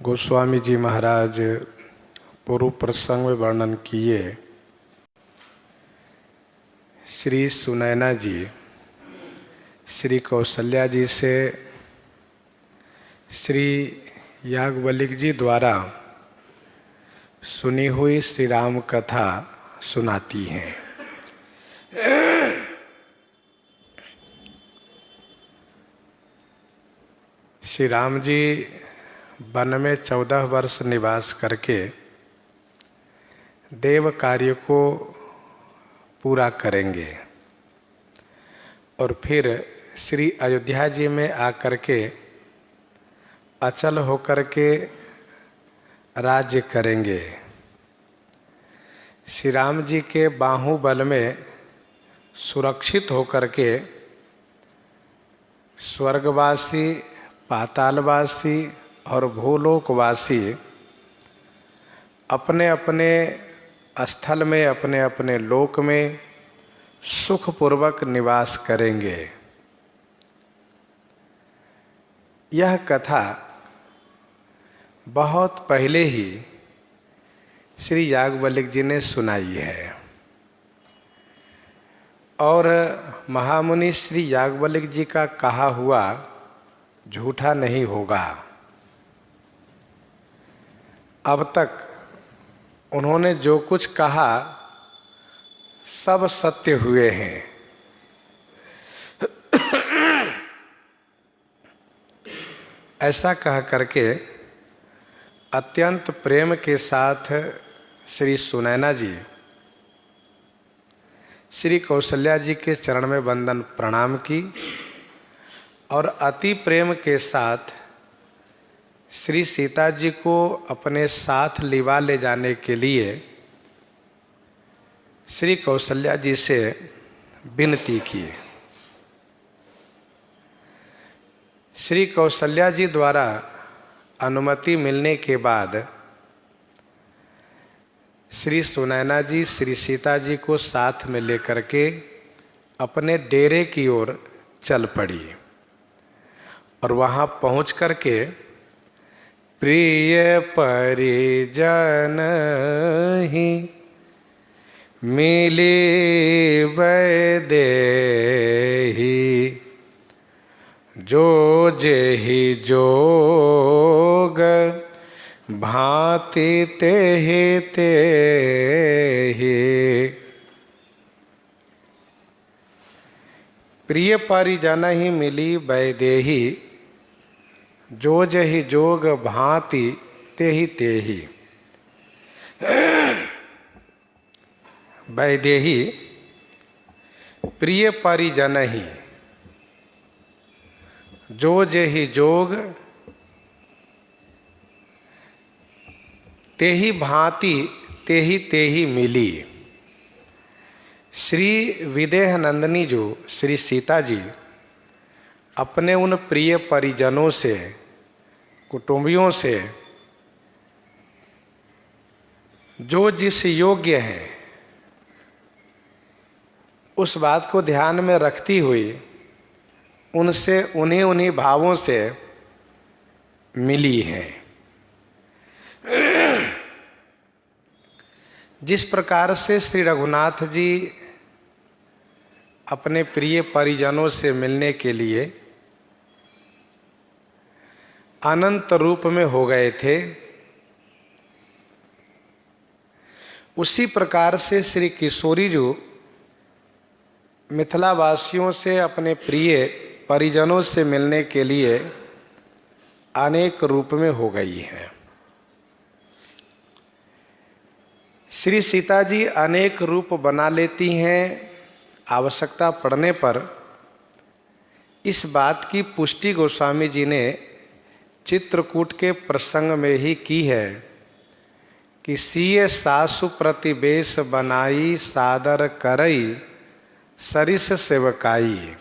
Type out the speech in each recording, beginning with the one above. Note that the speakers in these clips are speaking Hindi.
गोस्वामी जी महाराज पूर्व प्रसंग में वर्णन किए। श्री सुनैना जी श्री कौशल्या जी से श्री याज्ञवल्क्य जी द्वारा सुनी हुई श्री राम कथा सुनाती हैं। श्री राम जी वन में 14 वर्ष निवास करके देव कार्य को पूरा करेंगे और फिर श्री अयोध्या जी में आकर के अचल होकर के राज्य करेंगे। श्री राम जी के बाहुबल में सुरक्षित होकर के स्वर्गवासी, पातालवासी और भूलोकवासी अपने अपने स्थल में, अपने अपने लोक में सुखपूर्वक निवास करेंगे। यह कथा बहुत पहले ही श्री याज्ञवल्क्य जी ने सुनाई है और महामुनि श्री याज्ञवल्क्य जी का कहा हुआ झूठा नहीं होगा। अब तक उन्होंने जो कुछ कहा सब सत्य हुए हैं। ऐसा कह करके अत्यंत प्रेम के साथ श्री सुनैना जी श्री कौशल्या जी के चरण में वंदन प्रणाम की और अति प्रेम के साथ श्री सीता जी को अपने साथ लिवा ले जाने के लिए श्री कौशल्या जी से विनती की। श्री कौशल्या जी द्वारा अनुमति मिलने के बाद श्री सुनैना जी श्री सीता जी को साथ में लेकर के अपने डेरे की ओर चल पड़ी और वहां पहुंच करके प्रिय परिजन ही मिले वैदेही जो जेहि जोग भांति तेहि तेहि। प्रिय परिजन ही मिली वैदेही जो जहि जोग भांति तेहि तेहि। वैदेही प्रिय परिजन ही जो जहि जोग तेहि भांति तेहि तेहि मिली। श्री विदेह नंदिनी जो श्री सीता जी अपने उन प्रिय परिजनों से, कुटुंबियों से जो जिस योग्य हैं उस बात को ध्यान में रखती हुई उनसे उन्हीं उन्हीं भावों से मिली हैं। जिस प्रकार से श्री रघुनाथ जी अपने प्रिय परिजनों से मिलने के लिए अनंत रूप में हो गए थे, उसी प्रकार से श्री किशोरी जी मिथिला वासियों से अपने प्रिय परिजनों से मिलने के लिए अनेक रूप में हो गई हैं। श्री सीता जी अनेक रूप बना लेती हैं आवश्यकता पड़ने पर। इस बात की पुष्टि गोस्वामी जी ने चित्रकूट के प्रसंग में ही की है कि सीय सासु प्रतिवेश बनाई सादर करई सरिस सेवकाई।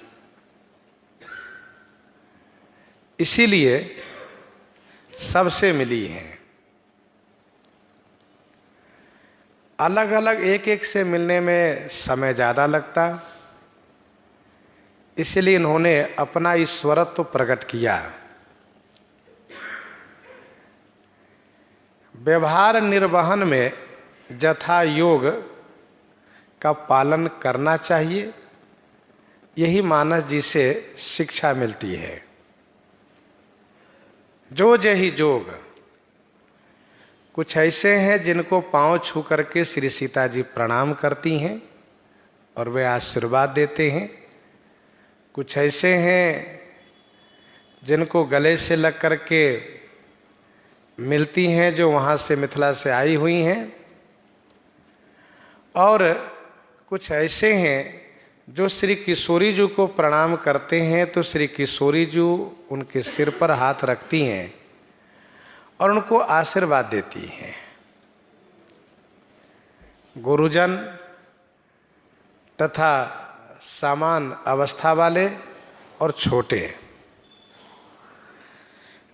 इसीलिए सबसे मिली हैं। अलग अलग एक एक से मिलने में समय ज़्यादा लगता, इसलिए इन्होंने अपना ईश्वरत्व प्रकट किया। व्यवहार निर्वहन में यथा योग का पालन करना चाहिए। यही मानस जी से शिक्षा मिलती है। जो जही जोग। कुछ ऐसे हैं जिनको पांव छू करके श्री सीता जी प्रणाम करती हैं और वे आशीर्वाद देते हैं। कुछ ऐसे हैं जिनको गले से लग करके मिलती हैं, जो वहाँ से मिथिला से आई हुई हैं। और कुछ ऐसे हैं जो श्री किशोरी जी को प्रणाम करते हैं तो श्री किशोरी जी उनके सिर पर हाथ रखती हैं और उनको आशीर्वाद देती हैं। गुरुजन तथा समान अवस्था वाले और छोटे,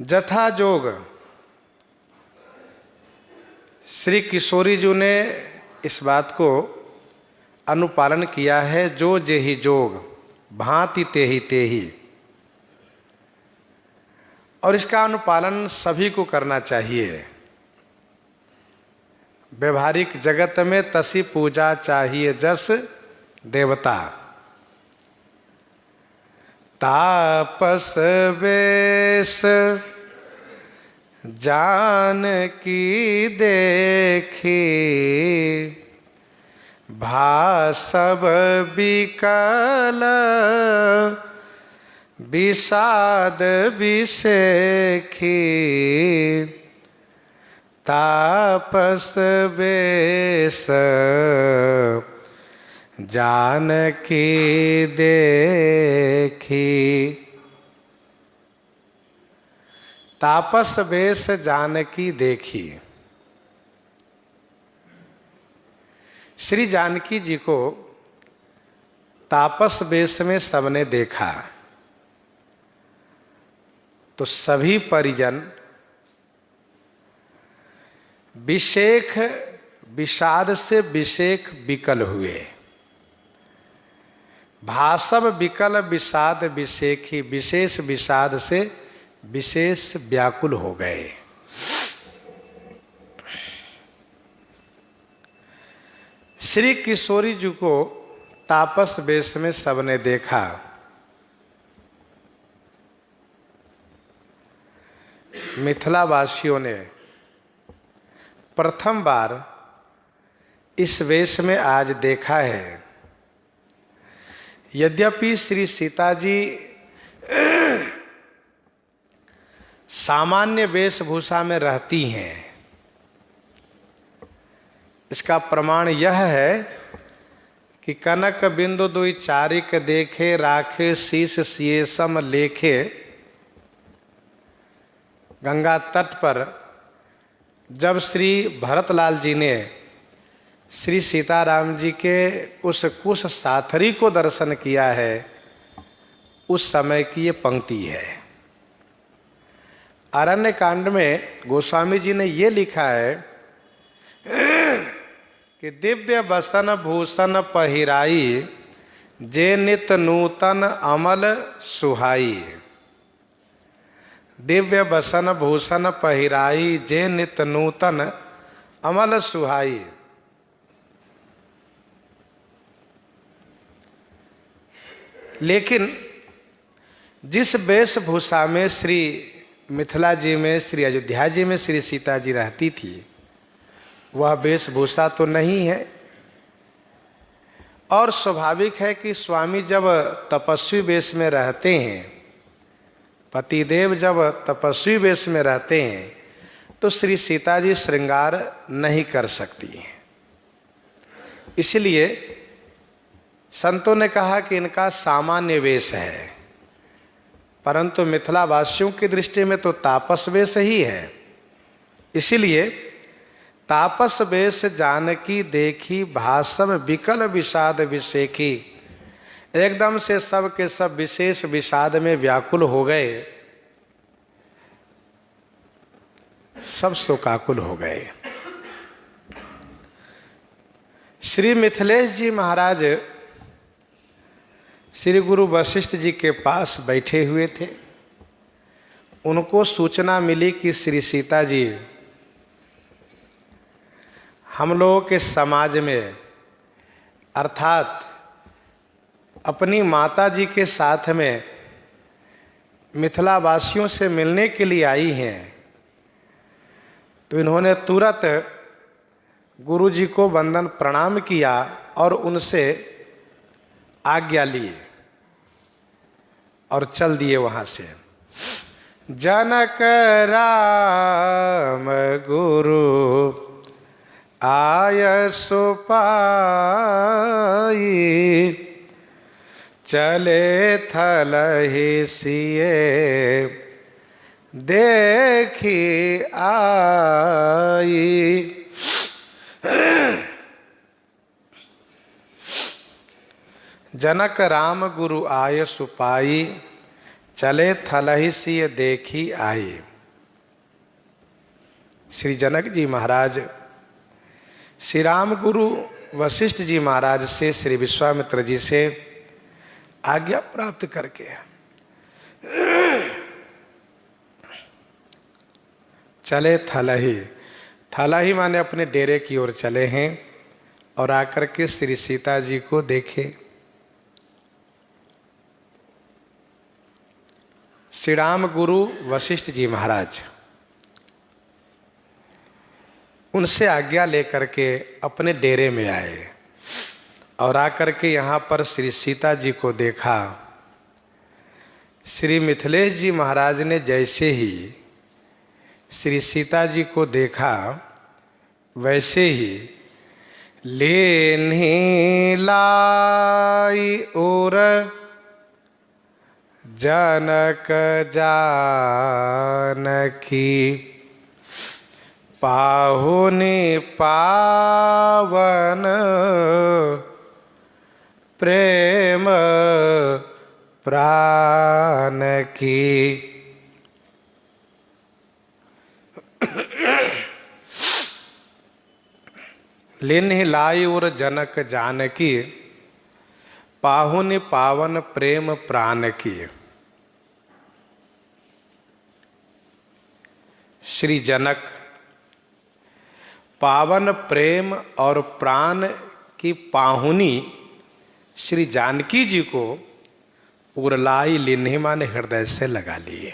जथा जोग। श्री किशोरी जी ने इस बात को अनुपालन किया है। जो जेहि जोग भांति तेहि तेहि। और इसका अनुपालन सभी को करना चाहिए। व्यवहारिक जगत में तसी पूजा चाहिए जस देवता। तापस वेश जान की देखी, भासव विकल विषाद विषेखी। तापस वेश जानकी देखी। तापस वेश जानकी देखी। श्री जानकी जी को तापस वेश में सबने देखा तो सभी परिजन विषेख विषाद से विषेख विकल हुए। भासव विकल विषाद विषेखी। विशेष विषाद से विशेष व्याकुल हो गए। श्री किशोरी जी को तापस वेश में सबने देखा। मिथिला वासियों ने प्रथम बार इस वेश में आज देखा है। यद्यपि श्री सीता जी सामान्य वेशभूषा में रहती हैं, इसका प्रमाण यह है कि कनक बिंदु दुई चारिक देखे, राखे शीश सिए सम लेखे। गंगा तट पर जब श्री भरतलाल जी ने श्री सीताराम जी के उस कुश साथरी को दर्शन किया है, उस समय की ये पंक्ति है। अरण्य कांड में गोस्वामी जी ने ये लिखा है कि दिव्य बसन भूषण पहिराई, जे नित नूतन अमल सुहाई। दिव्य बसन भूषण पहिराई, जे नित नूतन अमल सुहाई। लेकिन जिस वेशभूषा में श्री मिथिला जी में, श्री अयोध्या जी में श्री सीता जी रहती थी, वह वेशभूषा तो नहीं है। और स्वाभाविक है कि स्वामी जब तपस्वी वेश में रहते हैं, पतिदेव जब तपस्वी वेश में रहते हैं, तो श्री सीता जी श्रृंगार नहीं कर सकती हैं। इसलिए संतों ने कहा कि इनका सामान्य वेश है, परंतु मिथिला वासियों की दृष्टि में तो तापस वेश ही है। इसलिए तापस वेश जानकी देखी, भासव विकल विषाद विषेखी। एकदम से सब के सब विशेष विषाद में व्याकुल हो गए, सब शोकाकुल हो गए। श्री मिथिलेश जी महाराज श्री गुरु वशिष्ठ जी के पास बैठे हुए थे। उनको सूचना मिली कि श्री सीता जी हम लोगों के समाज में अर्थात अपनी माता जी के साथ में मिथिला वासियों से मिलने के लिए आई हैं, तो इन्होंने तुरंत गुरु जी को वंदन प्रणाम किया और उनसे आज्ञा लिए और चल दिए वहां से। जनक राम गुरु आय सुपाई, चले थलहि सिए देखी आई। जनक राम गुरु आय सुपाई, चले थलहि सिए देखी आई। श्री जनक जी महाराज श्री राम गुरु वशिष्ठ जी महाराज से, श्री विश्वामित्र जी से आज्ञा प्राप्त करके चले थलहि, थलहि माने अपने डेरे की ओर चले हैं और आकर के श्री सीता जी को देखे। श्री राम गुरु वशिष्ठ जी महाराज उनसे आज्ञा लेकर के अपने डेरे में आए और आकर के यहाँ पर श्री सीता जी को देखा। श्री मिथिलेश जी महाराज ने जैसे ही श्री सीता जी को देखा, वैसे ही लेन्हि लाई उर जनक जानकी, पाहुनि पावन प्रेम प्राण की। लेन्हि लाई उर जनक जानकी, पाहुनि पावन प्रेम प्राण की। श्री जनक पावन प्रेम और प्राण की पाहुनी श्री जानकी जी को उरलाई लिन्हि माने हृदय से लगा लिए।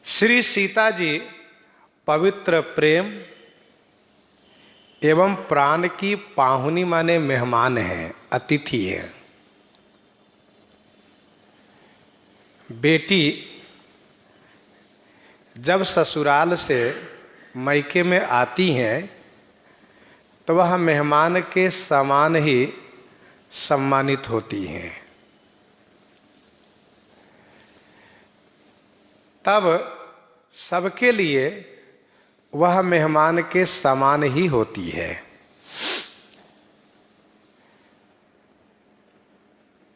श्री सीता जी पवित्र प्रेम एवं प्राण की पाहुनी माने मेहमान हैं, अतिथि हैं। बेटी जब ससुराल से मायके में आती हैं तो वह मेहमान के समान ही सम्मानित होती हैं। तब सबके लिए वह मेहमान के समान ही होती है।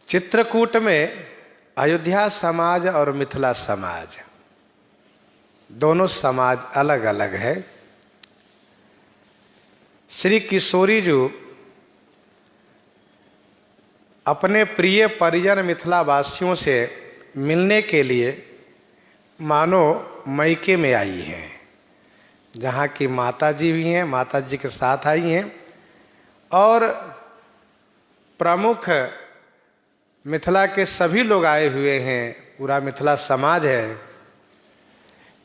चित्रकूट में अयोध्या समाज और मिथिला समाज दोनों समाज अलग अलग है। श्री किशोरी जी अपने प्रिय परिजन मिथिला वासियों से मिलने के लिए मानो मायके में आई हैं, जहाँ की माता जी भी हैं, माता जी के साथ आई हैं और प्रमुख मिथिला के सभी लोग आए हुए हैं, पूरा मिथिला समाज है।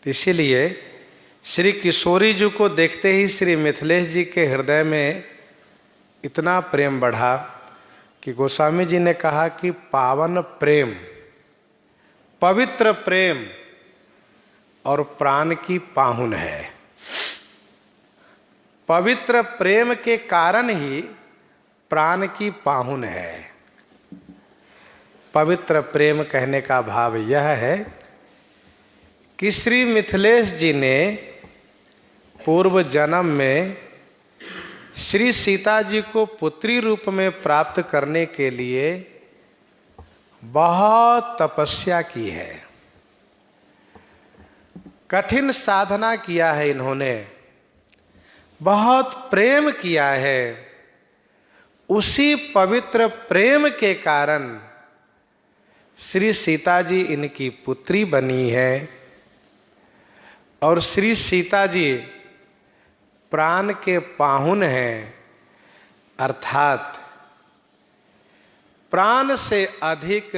तो इसीलिए श्री किशोरी जी को देखते ही श्री मिथिलेश जी के हृदय में इतना प्रेम बढ़ा कि गोस्वामी जी ने कहा कि पावन प्रेम, पवित्र प्रेम और प्राण की पाहुन है। पवित्र प्रेम के कारण ही प्राण की पाहुन है। पवित्र प्रेम कहने का भाव यह है कि श्री मिथिलेश जी ने पूर्व जन्म में श्री सीता जी को पुत्री रूप में प्राप्त करने के लिए बहुत तपस्या की है, कठिन साधना किया है इन्होंने, बहुत प्रेम किया है। उसी पवित्र प्रेम के कारण श्री सीता जी इनकी पुत्री बनी है। और श्री सीता जी प्राण के पाहुन हैं, अर्थात प्राण से अधिक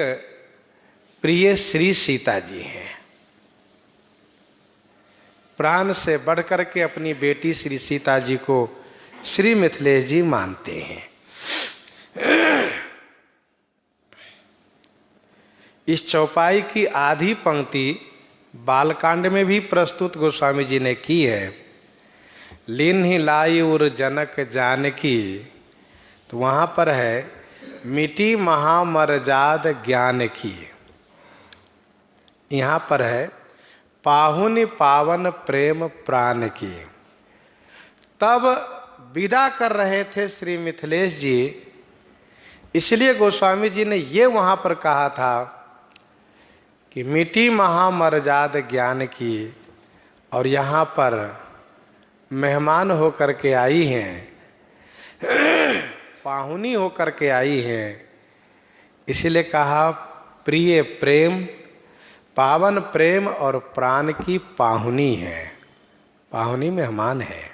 प्रिय श्री सीता जी हैं। प्राण से बढ़कर के अपनी बेटी श्री सीता जी को श्री मिथिलेश जी मानते हैं। इस चौपाई की आधी पंक्ति बालकांड में भी प्रस्तुत गोस्वामी जी ने की है। लीन्हि लाई उर जनक जानकी, तो वहां पर है मिटी महामरजाद ज्ञान की। यहां पर है पाहुन पावन प्रेम प्राण की। तब विदा कर रहे थे श्री मिथिलेश जी, इसलिए गोस्वामी जी ने ये वहां पर कहा था कि मिटी महामरजाद ज्ञान की, और यहाँ पर मेहमान होकर के आई हैं, पाहुनी होकर के आई हैं, इसलिए कहा प्रिय प्रेम, पावन प्रेम और प्राण की पाहुनी है। पाहुनी मेहमान है।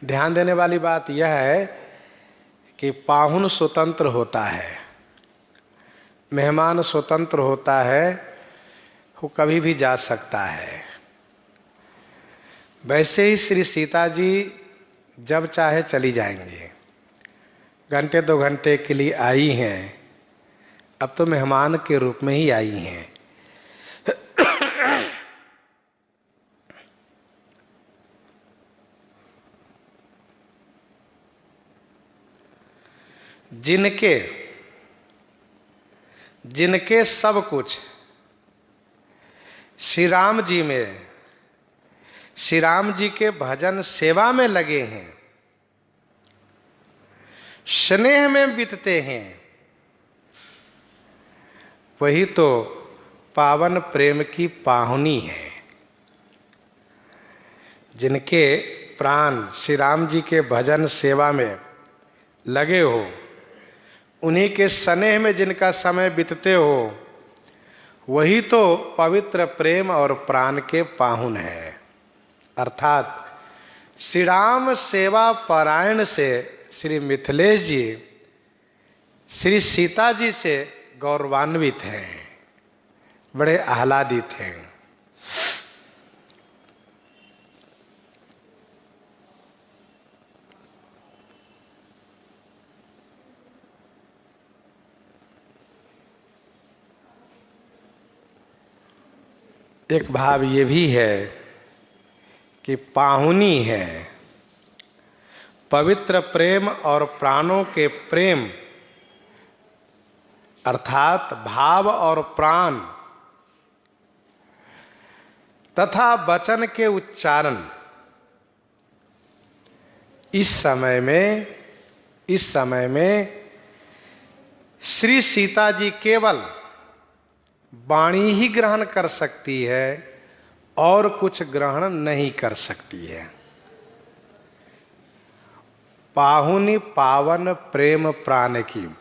ध्यान देने वाली बात यह है कि पाहुन स्वतंत्र होता है, मेहमान स्वतंत्र होता है, वो कभी भी जा सकता है। वैसे ही श्री सीता जी जब चाहे चली जाएंगे। घंटे 2 घंटे के लिए आई हैं, अब तो मेहमान के रूप में ही आई हैं। जिनके सब कुछ श्री राम जी में, श्री राम जी के भजन सेवा में लगे हैं, स्नेह में बीतते हैं, वही तो पावन प्रेम की पाहुनी है। जिनके प्राण श्री राम जी के भजन सेवा में लगे हो, उन्हीं के स्नेह में जिनका समय बीतते हो, वही तो पवित्र प्रेम और प्राण के पाहुन है। अर्थात श्री राम सेवा पारायण से श्री मिथिलेश जी श्री सीता जी से गौरवान्वित हैं, बड़े आह्लादित हैं। एक भाव ये भी है कि पाहुनी है, पवित्र प्रेम और प्राणों के प्रेम, अर्थात भाव और प्राण तथा वचन के उच्चारण इस समय में श्री सीता जी केवल वाणी ही ग्रहण कर सकती है और कुछ ग्रहण नहीं कर सकती है। पाहुनी पावन प्रेम प्राण की,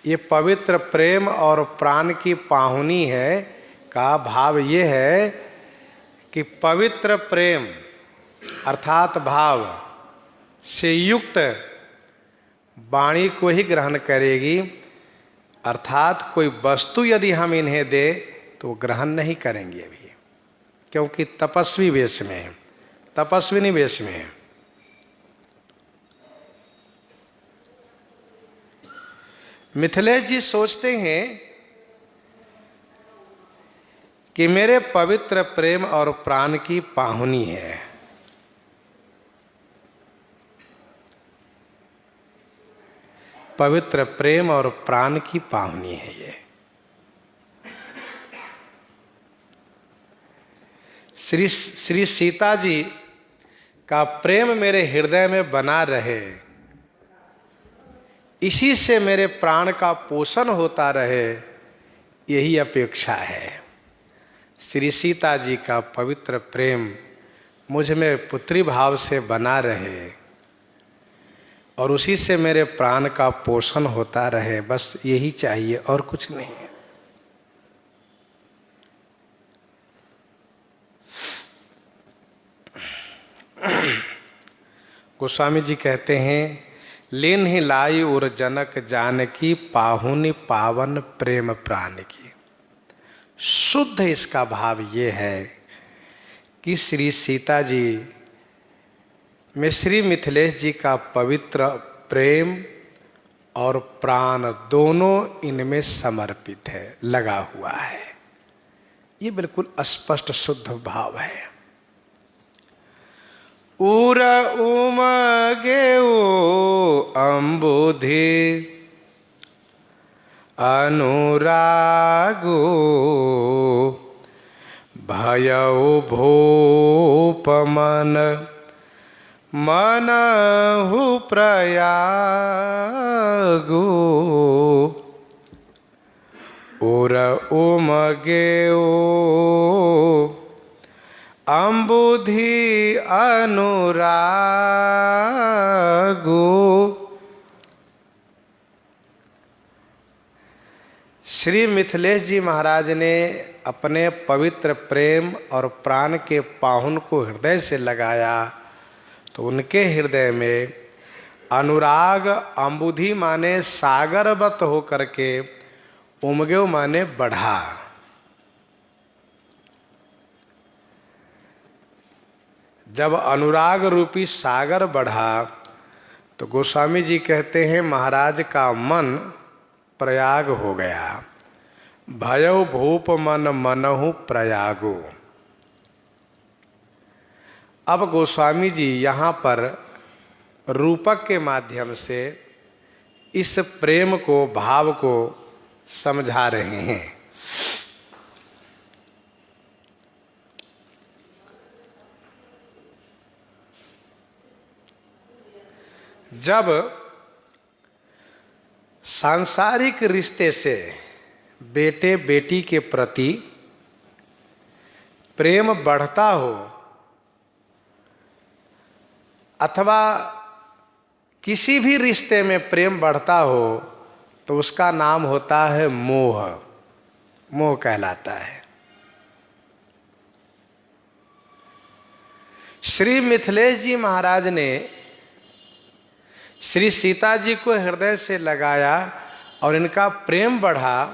ये पवित्र प्रेम और प्राण की पाहुनी है का भाव ये है कि पवित्र प्रेम अर्थात भाव से युक्त वाणी को ही ग्रहण करेगी, अर्थात कोई वस्तु यदि हम इन्हें दे तो ग्रहण नहीं करेंगे अभी, क्योंकि तपस्वी वेश में है, तपस्विनी वेश में है। मिथिलेश जी सोचते हैं कि मेरे पवित्र प्रेम और प्राण की पाहुनी है। पवित्र प्रेम और प्राण की पाहुनी है ये। श्री सीता जी का प्रेम मेरे हृदय में बना रहे, इसी से मेरे प्राण का पोषण होता रहे, यही अपेक्षा है। श्री सीता जी का पवित्र प्रेम मुझ में पुत्री भाव से बना रहे और उसी से मेरे प्राण का पोषण होता रहे, बस यही चाहिए और कुछ नहीं। गोस्वामी जी कहते हैं, लेन ही लाई उर जनक जानकी पाहुनी पावन प्रेम प्राण की। शुद्ध इसका भाव ये है कि श्री सीता जी में श्री मिथिलेश जी का पवित्र प्रेम और प्राण दोनों इनमें समर्पित है, लगा हुआ है। ये बिल्कुल स्पष्ट शुद्ध भाव है। उर उमगे अम्बुधि अनुरागो भयउ भूप मन मनहु प्रयागो। उर उमगे अम्बुधि अनुरागो। श्री मिथिलेश जी महाराज ने अपने पवित्र प्रेम और प्राण के पाहुन को हृदय से लगाया तो उनके हृदय में अनुराग, अम्बुधि माने सागरवत हो करके, उमगे माने बढ़ा। जब अनुराग रूपी सागर बढ़ा तो गोस्वामी जी कहते हैं महाराज का मन प्रयाग हो गया। भयउ भूप मन मनहु प्रयागो। अब गोस्वामी जी यहाँ पर रूपक के माध्यम से इस प्रेम को, भाव को समझा रहे हैं। जब सांसारिक रिश्ते से बेटे बेटी के प्रति प्रेम बढ़ता हो अथवा किसी भी रिश्ते में प्रेम बढ़ता हो तो उसका नाम होता है मोह। मोह कहलाता है। श्री मिथिलेश जी महाराज ने श्री सीता जी को हृदय से लगाया और इनका प्रेम बढ़ा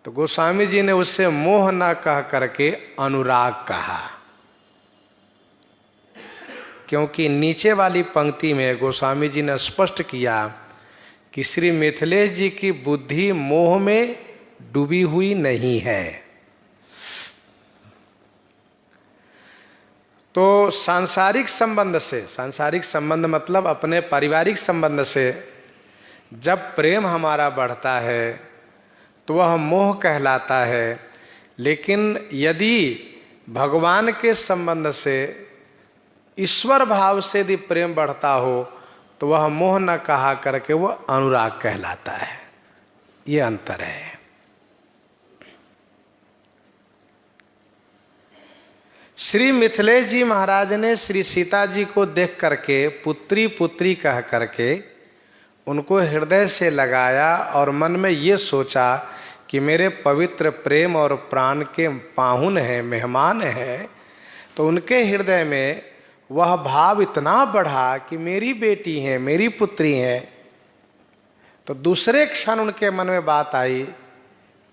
तो गोस्वामी जी ने उससे मोह न कह करके अनुराग कहा। क्योंकि नीचे वाली पंक्ति में गोस्वामी जी ने स्पष्ट किया कि श्री मिथिलेश जी की बुद्धि मोह में डूबी हुई नहीं है। तो सांसारिक संबंध से, सांसारिक संबंध मतलब अपने पारिवारिक संबंध से जब प्रेम हमारा बढ़ता है तो वह मोह कहलाता है। लेकिन यदि भगवान के संबंध से, ईश्वर भाव से यदि प्रेम बढ़ता हो तो वह मोह न कहा करके वह अनुराग कहलाता है। ये अंतर है। श्री मिथिलेश जी महाराज ने श्री सीता जी को देख करके पुत्री पुत्री कह करके उनको हृदय से लगाया और मन में ये सोचा कि मेरे पवित्र प्रेम और प्राण के पाहुन हैं, मेहमान हैं। तो उनके हृदय में वह भाव इतना बढ़ा कि मेरी बेटी है, मेरी पुत्री है। तो दूसरे क्षण उनके मन में बात आई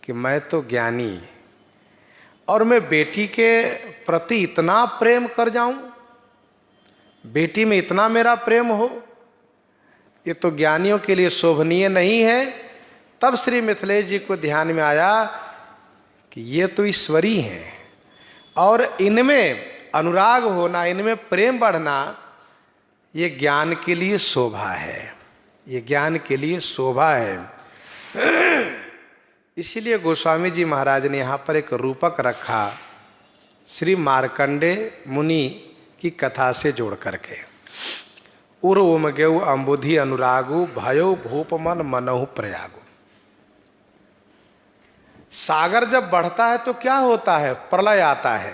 कि मैं तो ज्ञानी और मैं बेटी के प्रति इतना प्रेम कर जाऊं, बेटी में इतना मेरा प्रेम हो, ये तो ज्ञानियों के लिए शोभनीय नहीं है। तब श्री मिथिलेश जी को ध्यान में आया कि ये तो ईश्वरी हैं और इनमें अनुराग होना, इनमें प्रेम बढ़ना, ये ज्ञान के लिए शोभा है, ये ज्ञान के लिए शोभा है। इसीलिए गोस्वामी जी महाराज ने यहाँ पर एक रूपक रखा श्री मार्कंडे मुनि की कथा से जोड़ करके। उर उमगेउ अम्बुधि अनुरागु भयो भूप मन मनहु प्रयागु। सागर जब बढ़ता है तो क्या होता है? प्रलय आता है।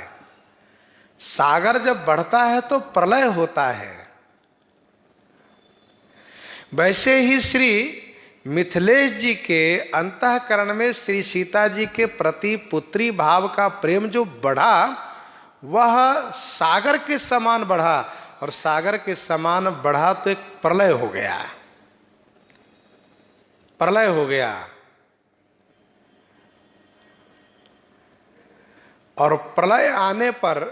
सागर जब बढ़ता है तो प्रलय होता है। वैसे ही श्री मिथिलेश जी के अंतःकरण में श्री सीता जी के प्रति पुत्री भाव का प्रेम जो बढ़ा वह सागर के समान बढ़ा। और सागर के समान बढ़ा तो एक प्रलय हो गया, प्रलय हो गया। और प्रलय आने पर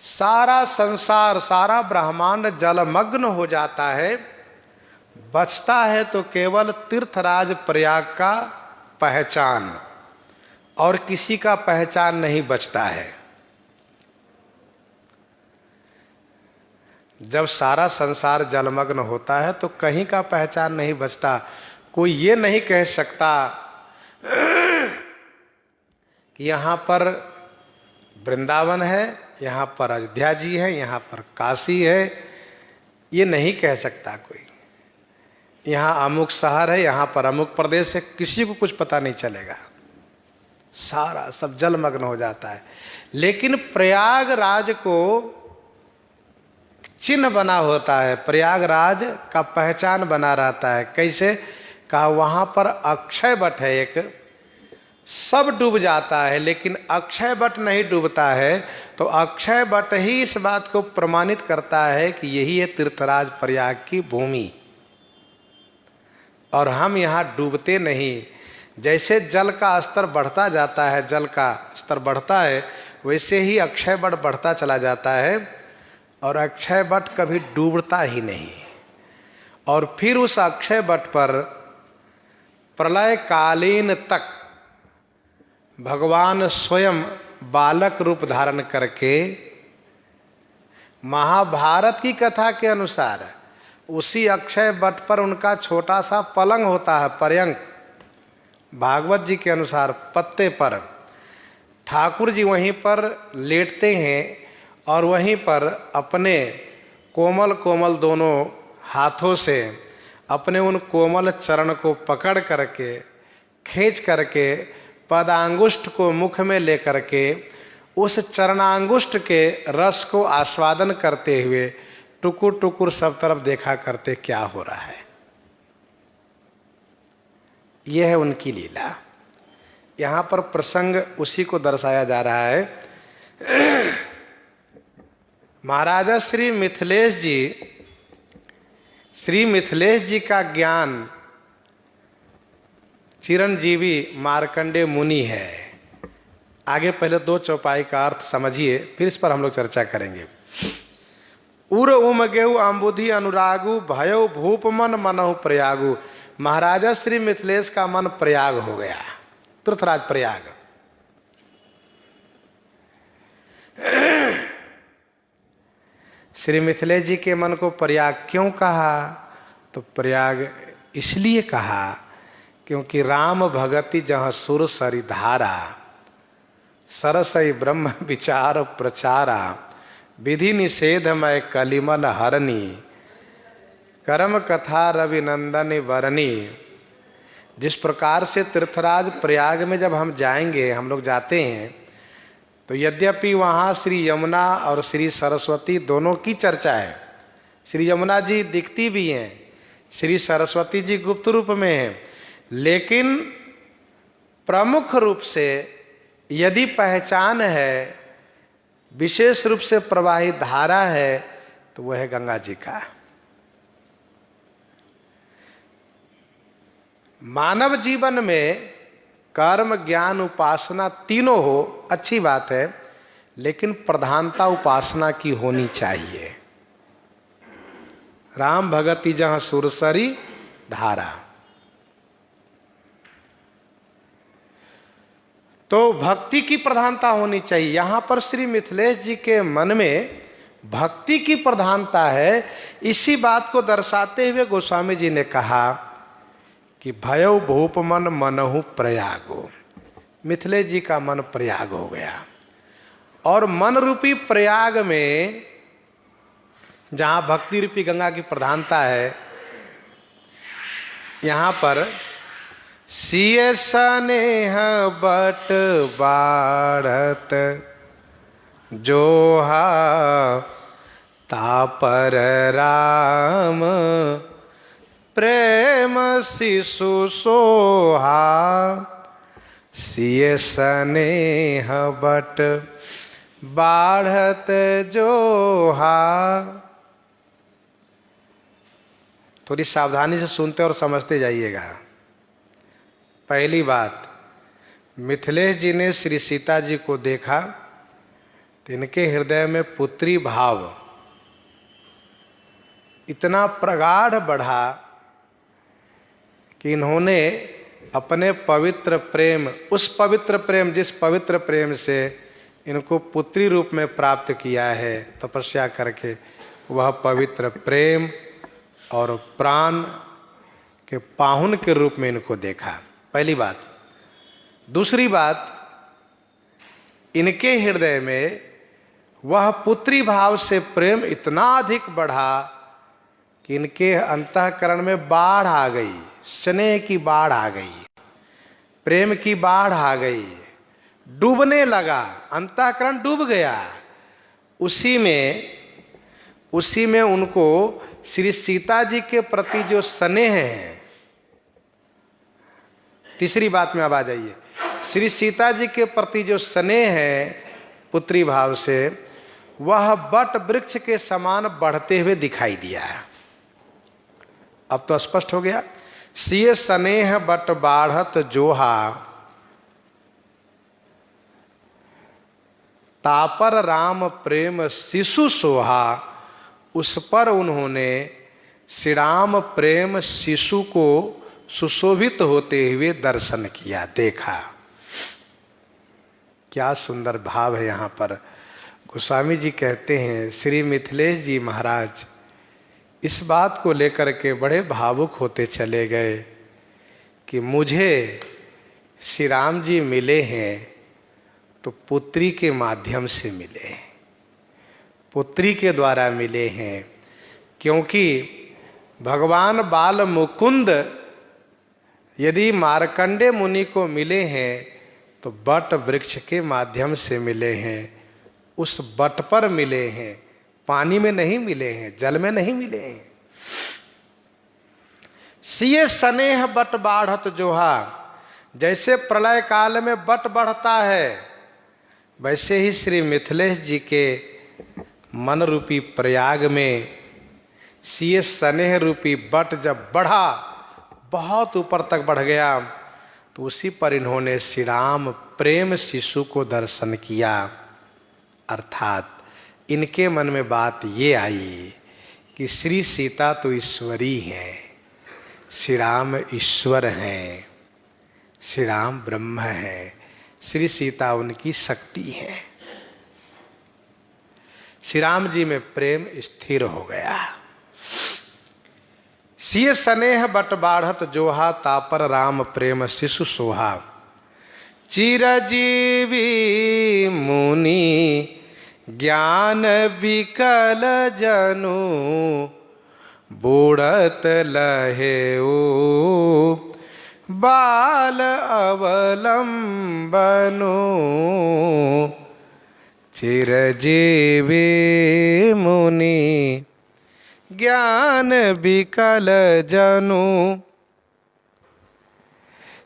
सारा संसार, सारा ब्रह्मांड जलमग्न हो जाता है। बचता है तो केवल तीर्थराज प्रयाग का पहचान, और किसी का पहचान नहीं बचता है। जब सारा संसार जलमग्न होता है तो कहीं का पहचान नहीं बचता। कोई ये नहीं कह सकता कि यहाँ पर वृंदावन है, यहाँ पर अयोध्या जी है, यहाँ पर काशी है, ये नहीं कह सकता कोई। यहाँ अमुक शहर है, यहाँ पर अमुक प्रदेश है, किसी को कुछ पता नहीं चलेगा। सारा सब जलमग्न हो जाता है। लेकिन प्रयागराज को चिन्ह बना होता है, प्रयागराज का पहचान बना रहता है। कैसे? कहा वहां पर अक्षय वट है एक, सब डूब जाता है लेकिन अक्षय वट नहीं डूबता है। तो अक्षय वट ही इस बात को प्रमाणित करता है कि यही है तीर्थराज प्रयाग की भूमि। और हम यहाँ डूबते नहीं। जैसे जल का स्तर बढ़ता जाता है, जल का स्तर बढ़ता है, वैसे ही अक्षय वट बढ़ता चला जाता है और अक्षय वट कभी डूबता ही नहीं। और फिर उस अक्षय वट पर प्रलय कालीन तक भगवान स्वयं बालक रूप धारण करके, महाभारत की कथा के अनुसार उसी अक्षय वट पर उनका छोटा सा पलंग होता है, पर्यंक। भागवत जी के अनुसार पत्ते पर ठाकुर जी वहीं पर लेटते हैं और वहीं पर अपने कोमल कोमल दोनों हाथों से अपने उन कोमल चरण को पकड़ करके, खींच करके, पदांगुष्ठ को मुख में लेकर के उस चरणांगुष्ठ के रस को आस्वादन करते हुए टुकुर टुकुर सब तरफ देखा करते क्या हो रहा है। यह है उनकी लीला। यहां पर प्रसंग उसी को दर्शाया जा रहा है। महाराजा श्री मिथिलेश जी का ज्ञान चिरंजीवी मार्कंडे मुनि है। आगे पहले दो चौपाई का अर्थ समझिए, फिर इस पर हम लोग चर्चा करेंगे। उर उम गेहु अम्बुधि अनुरागु भयो भूप मन मनहु प्रयागु। महाराजा श्री मिथिलेश का मन प्रयाग हो गया, तीर्थराज प्रयाग। श्री मिथिलेश जी के मन को प्रयाग क्यों कहा? तो प्रयाग इसलिए कहा क्योंकि राम भगति जहाँ सुर सरि धारा, सरसई ब्रह्म विचार प्रचारा, विधि निषेध मय कलिमल हरणी, कर्म कथा रविनंदन वरणी। जिस प्रकार से तीर्थराज प्रयाग में जब हम जाएंगे, हम लोग जाते हैं, तो यद्यपि वहाँ श्री यमुना और श्री सरस्वती दोनों की चर्चा है। श्री यमुना जी दिखती भी हैं, श्री सरस्वती जी गुप्त रूप में हैं, लेकिन प्रमुख रूप से यदि पहचान है, विशेष रूप से प्रवाहित धारा है, तो वह है गंगा जी का। मानव जीवन में कर्म ज्ञान उपासना तीनों हो, अच्छी बात है, लेकिन प्रधानता उपासना की होनी चाहिए। राम भगति जहां सुरसरी धारा, तो भक्ति की प्रधानता होनी चाहिए। यहां पर श्री मिथिलेश जी के मन में भक्ति की प्रधानता है। इसी बात को दर्शाते हुए गोस्वामी जी ने कहा कि भयो भूप मन मनहु प्रयागो। मिथिलेश जी का मन प्रयाग हो गया, और मन रूपी प्रयाग में जहां भक्ति रूपी गंगा की प्रधानता है, यहां पर सिय स्नेह बट बाढ़त जोहा तापर राम प्रेम शिशु सोहा। सिय स्नेह बट बाढ़त जोहा थोड़ी सावधानी से सुनते और समझते जाइएगा। पहली बात, मिथिलेश जी ने श्री सीता जी को देखा तो इनके हृदय में पुत्री भाव इतना प्रगाढ़ बढ़ा कि इन्होंने अपने पवित्र प्रेम, उस पवित्र प्रेम, जिस पवित्र प्रेम से इनको पुत्री रूप में प्राप्त किया है तपस्या करके, वह पवित्र प्रेम और प्राण के पाहुन के रूप में इनको देखा। पहली बात। दूसरी बात, इनके हृदय में वह पुत्री भाव से प्रेम इतना अधिक बढ़ा कि इनके अंतःकरण में बाढ़ आ गई, स्नेह की बाढ़ आ गई, प्रेम की बाढ़ आ गई, डूबने लगा, अंतःकरण डूब गया। उसी में उनको श्री सीता जी के प्रति जो स्नेह है, तीसरी बात में अब आ जाइए, श्री सीता जी के प्रति जो स्नेह है पुत्री भाव से, वह बट वृक्ष के समान बढ़ते हुए दिखाई दिया। अब तो स्पष्ट हो गया। सिय स्नेह बट बाढ़त जोहा, तापर राम प्रेम शिशु सोहा। उस पर उन्होंने श्री राम प्रेम शिशु को सुशोभित होते हुए दर्शन किया, देखा। क्या सुंदर भाव है यहाँ पर। गोस्वामी जी कहते हैं, श्री मिथिलेश जी महाराज इस बात को लेकर के बड़े भावुक होते चले गए कि मुझे श्री राम जी मिले हैं तो पुत्री के माध्यम से मिले, पुत्री के द्वारा मिले हैं। क्योंकि भगवान बाल मुकुंद यदि मार्कंडे मुनि को मिले हैं तो बट वृक्ष के माध्यम से मिले हैं, उस बट पर मिले हैं, पानी में नहीं मिले हैं, जल में नहीं मिले हैं। सिय स्नेह बट बाढ़त जोहा, जैसे प्रलय काल में बट बढ़ता है, वैसे ही श्री मिथिलेश जी के मन रूपी प्रयाग में सिय स्नेह रूपी बट जब बढ़ा, बहुत ऊपर तक बढ़ गया, तो उसी पर इन्होंने श्री राम प्रेम शिशु को दर्शन किया। अर्थात इनके मन में बात ये आई कि श्री सीता तो ईश्वरी हैं, श्री राम ईश्वर हैं, श्री राम ब्रह्म हैं, श्री सीता उनकी शक्ति है। श्री राम जी में प्रेम स्थिर हो गया। सिय स्नेह बट बाढ़त जोहा, तापर राम प्रेम शिशु सोहा। चिरजीवी मुनि ज्ञान विकल जनु, बूढ़त लहेऊ बाल अवलंबनु। चिरजीवी मुनि ज्ञान विकल जनु।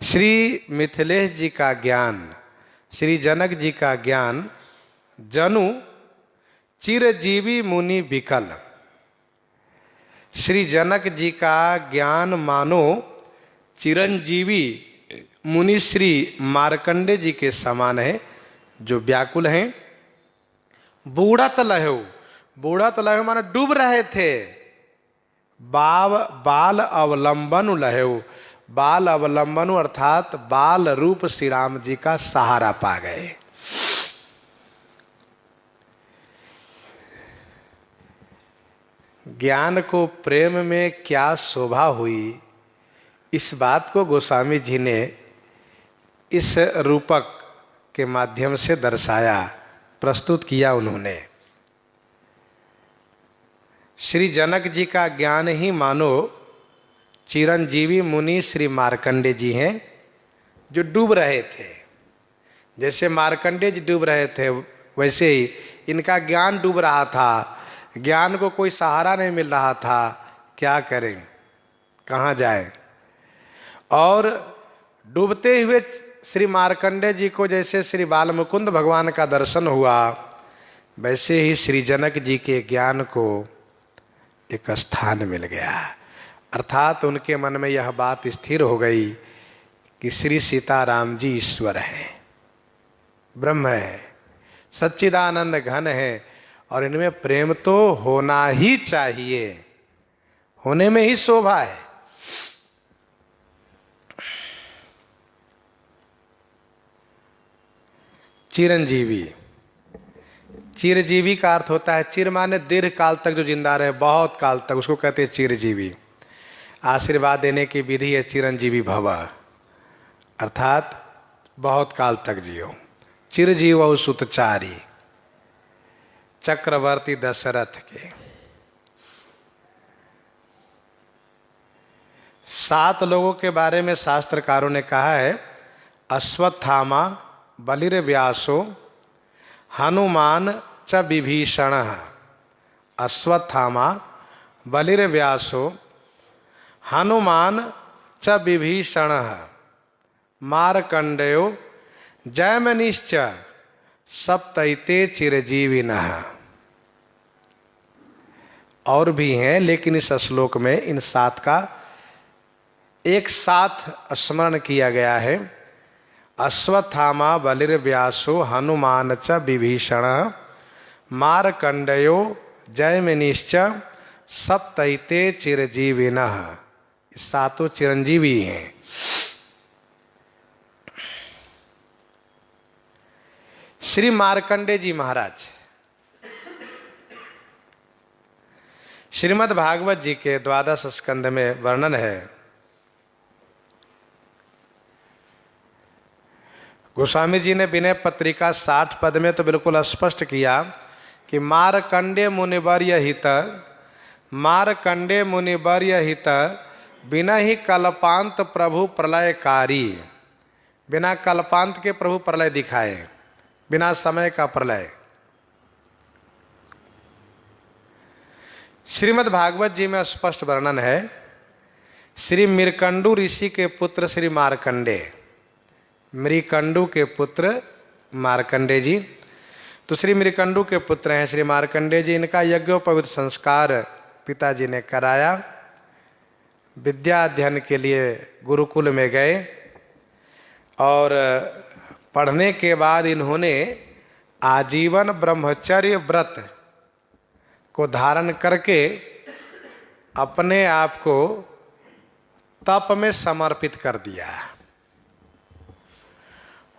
श्री मिथिलेश जी का ज्ञान, श्री जनक जी का ज्ञान जनु, चिरजीवी मुनि विकल। श्री जनक जी का ज्ञान मानो चिरंजीवी मुनि श्री मार्कंडे जी के समान है, जो व्याकुल हैं। बूढ़त लहो, बूढ़त लहो माने डूब रहे थे। बाल अवलंबन लहो, बाल अवलंबन अर्थात बाल रूप श्री राम जी का सहारा पा गए। ज्ञान को प्रेम में क्या शोभा हुई, इस बात को गोस्वामी जी ने इस रूपक के माध्यम से दर्शाया, प्रस्तुत किया उन्होंने। श्री जनक जी का ज्ञान ही मानो चिरंजीवी मुनि श्री मार्कंडे जी हैं, जो डूब रहे थे। जैसे मार्कंडे जी डूब रहे थे, वैसे ही इनका ज्ञान डूब रहा था। ज्ञान को कोई सहारा नहीं मिल रहा था, क्या करें, कहाँ जाएं। और डूबते हुए श्री मार्कंडे जी को जैसे श्री बाल मुकुंद भगवान का दर्शन हुआ, वैसे ही श्री जनक जी के ज्ञान को एक स्थान मिल गया। अर्थात उनके मन में यह बात स्थिर हो गई कि श्री सीताराम जी ईश्वर हैं, ब्रह्म है, सच्चिदानंद घन है, और इनमें प्रेम तो होना ही चाहिए, होने में ही शोभा है। चिरंजीवी, चिरजीवी का अर्थ होता है, चिर माने दीर्घ काल तक जो जिंदा रहे, बहुत काल तक, उसको कहते हैं चिरजीवी। आशीर्वाद देने की विधि है चिरंजीवी भव, अर्थात बहुत काल तक जियो। चिरजीव सुतचारी, चक्रवर्ती दशरथ के 7 लोगों के बारे में शास्त्रकारों ने कहा है, अश्वत्थामा, बलिर्व्यासो, हनुमान च विभीषण। अश्वत्थामा, बलिर्व्यासो, हनुमान च विभीषण, मार्कंडेयो, जैमिनिश्च सप्तैते चिरजीविनः। और भी हैं, लेकिन इस श्लोक में इन 7 का एक साथ स्मरण किया गया है। अश्वत्थामा, बलिर्व्यासो, हनुमान च विभीषण, मार्कंडेयो, जैमिनिश्च सप्तैते चिरजीविनः। 7 चिरंजीवी हैं। श्री मार्कंडे जी महाराज श्रीमद् भागवत जी के 12 स्कंध में वर्णन है। गोस्वामी जी ने विनय पत्रिका 60 पद में तो बिल्कुल स्पष्ट किया कि मार्कंडे मुनिवर्य हित, मार्कंडे मुनिवर्य हित, बिना ही कल्पांत प्रभु प्रलयकारी। बिना कल्पांत के प्रभु प्रलय दिखाए, बिना समय का प्रलय। श्रीमद् भागवत जी में स्पष्ट वर्णन है, श्री मृकंडू ऋषि के पुत्र श्री मार्कंडे, मृकंडू के पुत्र मार्कंडे जी, तो श्री मृकंडू के पुत्र हैं श्री मार्कंडे जी। इनका यज्ञोपवीत संस्कार पिताजी ने कराया। विद्या अध्ययन के लिए गुरुकुल में गए और पढ़ने के बाद इन्होंने आजीवन ब्रह्मचर्य व्रत को धारण करके अपने आप को तप में समर्पित कर दिया।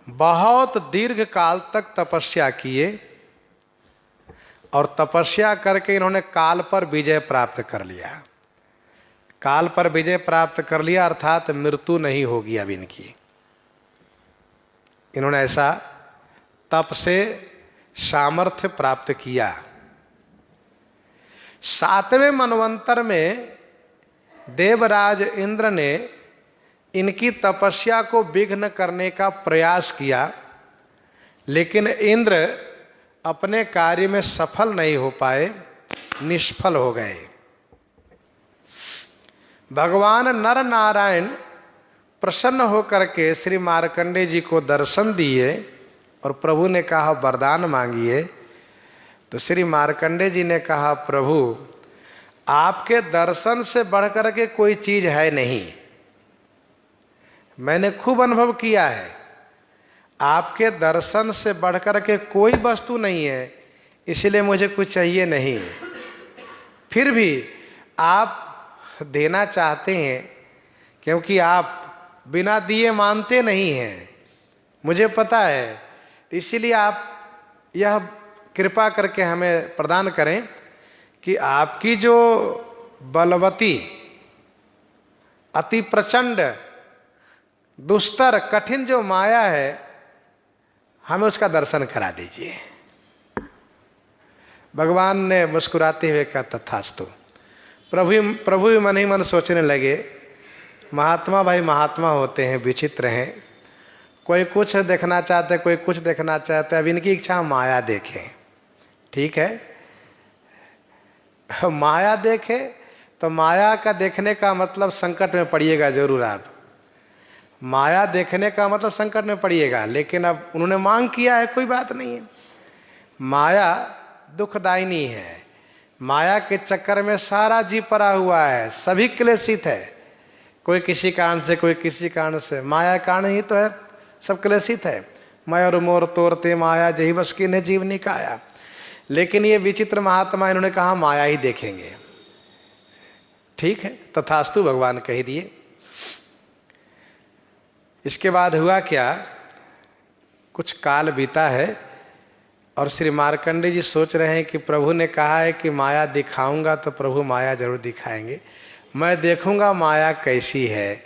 बहुत दीर्घ काल तक तपस्या किए और तपस्या करके इन्होंने काल पर विजय प्राप्त कर लिया। काल पर विजय प्राप्त कर लिया अर्थात मृत्यु नहीं होगी अब इनकी। इन्होंने ऐसा तप से सामर्थ्य प्राप्त किया। 7वें मनवंतर में देवराज इंद्र ने इनकी तपस्या को विघ्न करने का प्रयास किया, लेकिन इंद्र अपने कार्य में सफल नहीं हो पाए, निष्फल हो गए। भगवान नर नारायण प्रसन्न होकर के श्री मार्कंडे जी को दर्शन दिए और प्रभु ने कहा वरदान मांगिए। तो श्री मार्कंडे जी ने कहा प्रभु आपके दर्शन से बढ़कर के कोई चीज है नहीं, मैंने खूब अनुभव किया है, आपके दर्शन से बढ़कर के कोई वस्तु नहीं है, इसलिए मुझे कुछ चाहिए नहीं। फिर भी आप देना चाहते हैं क्योंकि आप बिना दिए मानते नहीं हैं, मुझे पता है, इसीलिए आप यह कृपा करके हमें प्रदान करें कि आपकी जो बलवती अति प्रचंड दुस्तर कठिन जो माया है हमें उसका दर्शन करा दीजिए। भगवान ने मुस्कुराते हुए कहा तथास्तु। प्रभु भी मन ही मन सोचने लगे महात्मा भाई महात्मा होते हैं, विचित्र हैं, कोई कुछ देखना चाहते कोई कुछ देखना चाहते, अब इनकी इच्छा माया देखें। ठीक है, माया देखे तो माया का देखने का मतलब संकट में पड़िएगा जरूर आप। माया देखने का मतलब संकट में पड़िएगा, लेकिन अब उन्होंने मांग किया है, कोई बात नहीं है। माया दुखदायिनी है, माया के चक्कर में सारा जीव पड़ा हुआ है, सभी क्लेशित है, कोई किसी कारण से, कोई किसी कारण से। माया कारण ही तो है, सब क्लेशित है। मयूर मोर तोरते माया जही बस की ने जीव निकाया। लेकिन ये विचित्र महात्मा इन्होंने कहा माया ही देखेंगे। ठीक है, तथास्तु भगवान कह दिए। इसके बाद हुआ क्या, कुछ काल बीता है और श्री मार्कंडे जी सोच रहे हैं कि प्रभु ने कहा है कि माया दिखाऊंगा, तो प्रभु माया जरूर दिखाएंगे। मैं देखूंगा माया कैसी है,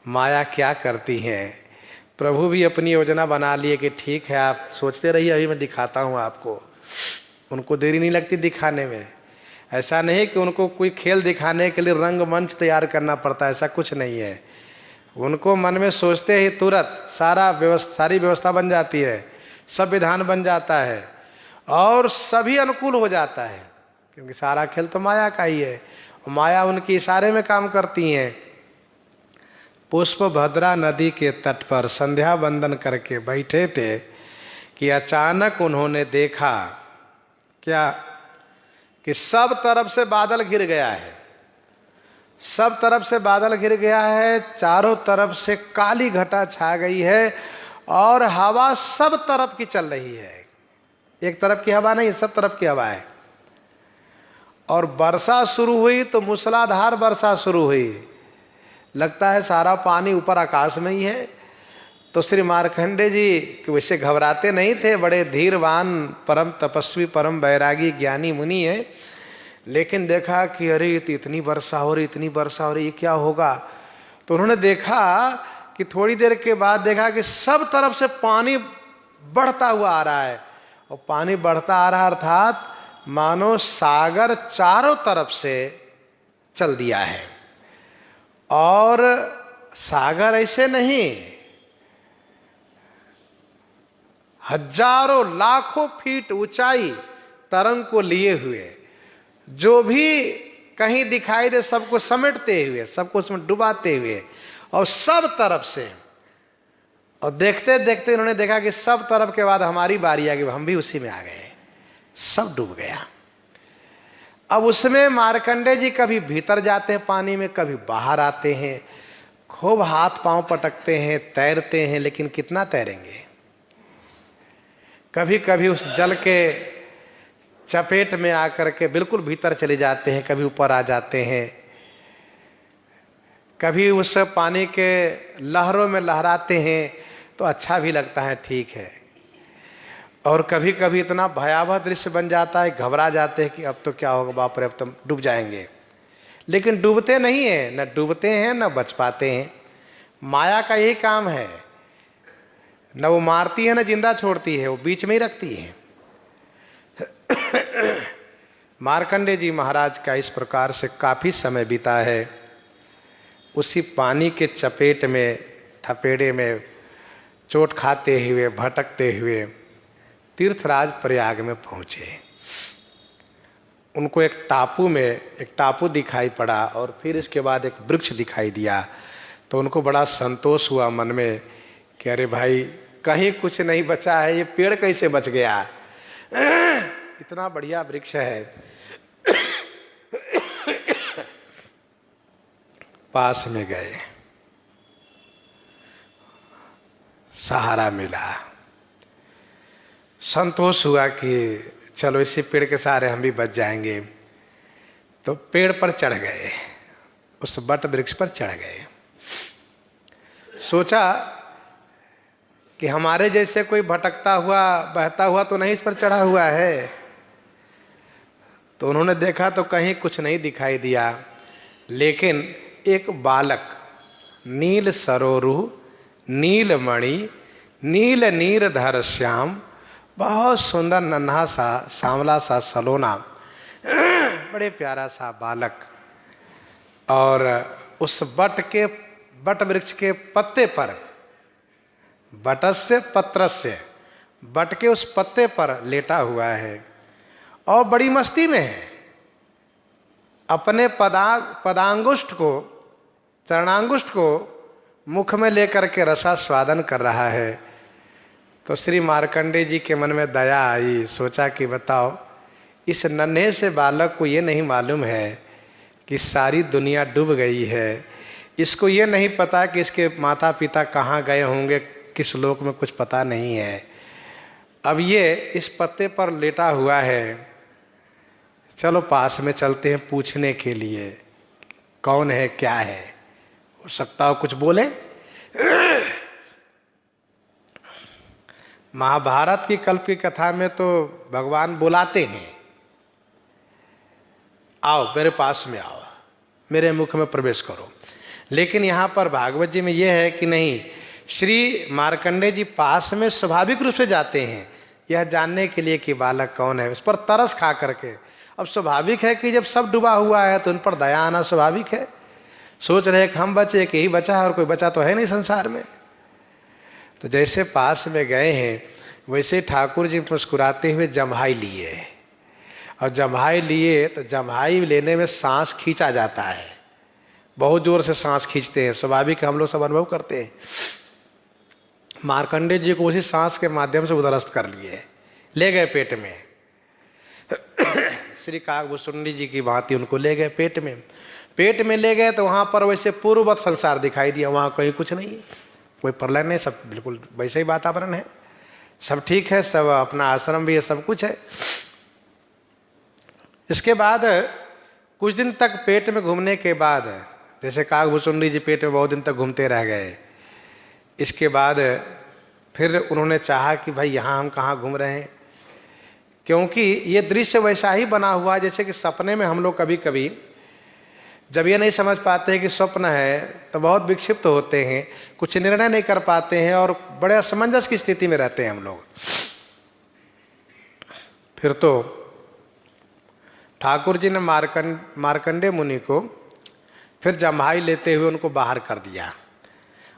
माया क्या करती है। प्रभु भी अपनी योजना बना लिए कि ठीक है, आप सोचते रहिए, अभी मैं दिखाता हूँ आपको। उनको देरी नहीं लगती दिखाने में। ऐसा नहीं कि उनको कोई खेल दिखाने के लिए रंगमंच तैयार करना पड़ता है, ऐसा कुछ नहीं है। उनको मन में सोचते ही तुरंत सारी व्यवस्था बन जाती है, संविधान बन जाता है और सभी अनुकूल हो जाता है, क्योंकि सारा खेल तो माया का ही है। माया उनके इशारे में काम करती हैं। पुष्प भद्रा नदी के तट पर संध्या वंदन करके बैठे थे कि अचानक उन्होंने देखा क्या, कि सब तरफ से बादल घिर गया है, सब तरफ से बादल घिर गया है, चारों तरफ से काली घटा छा गई है और हवा सब तरफ की चल रही है। एक तरफ की हवा नहीं, सब तरफ की हवा है। और वर्षा शुरू हुई तो मूसलाधार वर्षा शुरू हुई, लगता है सारा पानी ऊपर आकाश में ही है। तो श्री मार्कंडे जी वैसे घबराते नहीं थे, बड़े धीरवान, परम तपस्वी, परम वैरागी, ज्ञानी मुनि है। लेकिन देखा कि अरे तो इतनी वर्षा हो रही, इतनी वर्षा हो रही, ये क्या होगा। तो उन्होंने देखा कि थोड़ी देर के बाद देखा कि सब तरफ से पानी बढ़ता हुआ आ रहा है। और पानी बढ़ता आ रहा अर्थात मानो सागर चारों तरफ से चल दिया है। और सागर ऐसे नहीं, हजारों लाखों फीट ऊंचाई तरंग को लिए हुए, जो भी कहीं दिखाई दे सबको समेटते हुए, सबको उसमें डुबाते हुए, और सब तरफ से। और देखते देखते इन्होंने देखा कि सब तरफ के बाद हमारी बारी आ गई, हम भी उसी में आ गए, सब डूब गया। अब उसमें मार्कंडे जी कभी भीतर जाते हैं पानी में, कभी बाहर आते हैं, खूब हाथ पांव पटकते हैं, तैरते हैं, लेकिन कितना तैरेंगे। कभी कभी उस जल के चपेट में आकर के बिल्कुल भीतर चले जाते हैं, कभी ऊपर आ जाते हैं, कभी उस पानी के लहरों में लहराते हैं तो अच्छा भी लगता है, ठीक है। और कभी कभी इतना भयावह दृश्य बन जाता है, घबरा जाते हैं कि अब तो क्या होगा, बाप रे अब तो डूब जाएंगे। लेकिन डूबते नहीं है, न डूबते हैं न बच पाते हैं। माया का यही काम है, न वो मारती है न जिंदा छोड़ती है, वो बीच में ही रखती है। मार्कंडे जी महाराज का इस प्रकार से काफी समय बीता है, उसी पानी के चपेट में, थपेड़े में चोट खाते हुए, भटकते हुए तीर्थराज प्रयाग में पहुंचे। उनको एक टापू दिखाई पड़ा और फिर इसके बाद एक वृक्ष दिखाई दिया। तो उनको बड़ा संतोष हुआ मन में कि अरे भाई कहीं कुछ नहीं बचा है, ये पेड़ कैसे बच गया, इतना बढ़िया वृक्ष है। पास में गए, सहारा मिला, संतोष हुआ कि चलो इसी पेड़ के सहारे हम भी बच जाएंगे। तो पेड़ पर चढ़ गए, उस बट वृक्ष पर चढ़ गए। सोचा कि हमारे जैसे कोई भटकता हुआ, बहता हुआ तो नहीं इस पर चढ़ा हुआ है। तो उन्होंने देखा तो कहीं कुछ नहीं दिखाई दिया, लेकिन एक बालक नील सरोरु, नील मणि, नील नीरधर श्याम, बहुत सुंदर नन्हा सा, सांवला सा, सलोना, बड़े प्यारा सा बालक। और उस बट वृक्ष के पत्ते पर, बटस्य पत्रस्य, बट के उस पत्ते पर लेटा हुआ है और बड़ी मस्ती में है। अपने पदांगुष्ठ को, चरणांगुष्ठ को मुख में लेकर के रसास्वादन कर रहा है। तो श्री मार्कंडे जी के मन में दया आई, सोचा कि बताओ इस नन्हे से बालक को ये नहीं मालूम है कि सारी दुनिया डूब गई है। इसको ये नहीं पता कि इसके माता पिता कहाँ गए होंगे, किस लोक में, कुछ पता नहीं है। अब ये इस पत्ते पर लेटा हुआ है। चलो पास में चलते हैं पूछने के लिए कौन है, क्या है, हो सकता हो कुछ बोले। महाभारत की कल्प की कथा में तो भगवान बुलाते हैं, आओ मेरे पास में आओ, मेरे मुख में प्रवेश करो। लेकिन यहाँ पर भागवत जी में यह है कि नहीं, श्री मार्कंडेय जी पास में स्वाभाविक रूप से जाते हैं, यह जानने के लिए कि बालक कौन है, उस पर तरस खा करके। अब स्वाभाविक है कि जब सब डूबा हुआ है तो उन पर दया आना स्वाभाविक है। सोच रहे कि हम बचे, कि ही बचा है और कोई बचा तो है नहीं संसार में। तो जैसे पास में गए हैं वैसे ठाकुर जी मुस्कुराते हुए जम्हाई लिए, और जम्हाई लिए तो जम्हाई लेने में सांस खींचा जाता है, बहुत जोर से सांस खींचते हैं, स्वाभाविक हम लोग सब अनुभव करते हैं। मार्कंडेय जी को उसी सांस के माध्यम से उदरस्त कर लिए, ले गए पेट में। श्री काकभूषुंडी जी की भांति उनको ले गए पेट में। पेट में ले गए तो वहां पर वैसे पूर्ववत संसार दिखाई दिया, वहां कहीं कुछ नहीं, कोई प्रलय नहीं, सब बिल्कुल वैसे ही वातावरण है, सब ठीक है, सब अपना आश्रम भी है, सब कुछ है। इसके बाद कुछ दिन तक पेट में घूमने के बाद, जैसे काकभूषुंडी जी पेट में बहुत दिन तक घूमते रह गए, इसके बाद फिर उन्होंने चाहा कि भाई यहाँ हम कहाँ घूम रहे हैं, क्योंकि ये दृश्य वैसा ही बना हुआ है जैसे कि सपने में हम लोग कभी कभी जब ये नहीं समझ पाते हैं कि स्वप्न है तो बहुत विक्षिप्त होते हैं, कुछ निर्णय नहीं कर पाते हैं और बड़े असमंजस की स्थिति में रहते हैं हम लोग। फिर तो ठाकुर जी ने मार्कंडेय मुनि को फिर जम्हाई लेते हुए उनको बाहर कर दिया,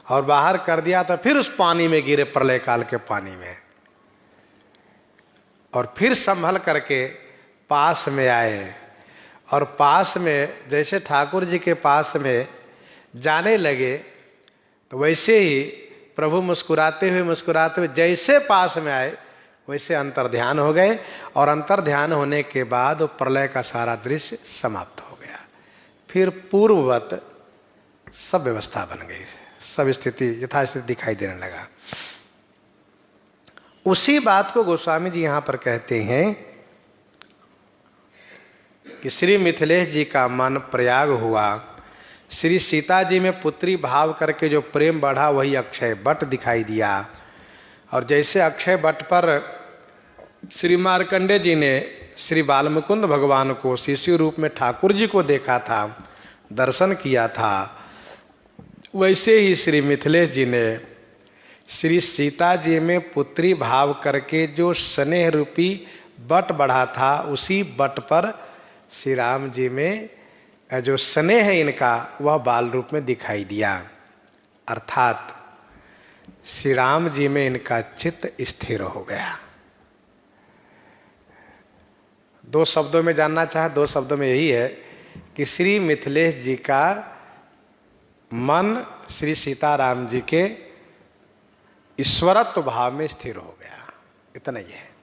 और बाहर कर दिया तो फिर उस पानी में गिरे, प्रलय काल के पानी में, और फिर संभल करके पास में आए। और पास में जैसे ठाकुर जी के पास में जाने लगे तो वैसे ही प्रभु मुस्कुराते हुए जैसे पास में आए वैसे अंतर्ध्यान हो गए, और अंतर्ध्यान होने के बाद वो प्रलय का सारा दृश्य समाप्त हो गया। फिर पूर्ववत सब व्यवस्था बन गई, सब स्थिति यथास्थिति दिखाई देने लगा। उसी बात को गोस्वामी जी यहाँ पर कहते हैं कि श्री मिथिलेश जी का मन प्रयाग हुआ, श्री सीता जी में पुत्री भाव करके जो प्रेम बढ़ा वही अक्षय बट दिखाई दिया। और जैसे अक्षय बट पर श्री मार्कंडेय जी ने श्री बालमुकुंद भगवान को शिशु रूप में ठाकुर जी को देखा था, दर्शन किया था, वैसे ही श्री मिथिलेश जी ने श्री सीता जी में पुत्री भाव करके जो स्नेह रूपी बट बढ़ा था उसी बट पर श्री राम जी में जो स्नेह है इनका वह बाल रूप में दिखाई दिया। अर्थात श्री राम जी में इनका चित्त स्थिर हो गया। दो शब्दों में जानना चाहे, दो शब्दों में यही है कि श्री मिथिलेश जी का मन श्री सीताराम जी के ईश्वरत्व भाव में स्थिर हो गया, इतना ही है।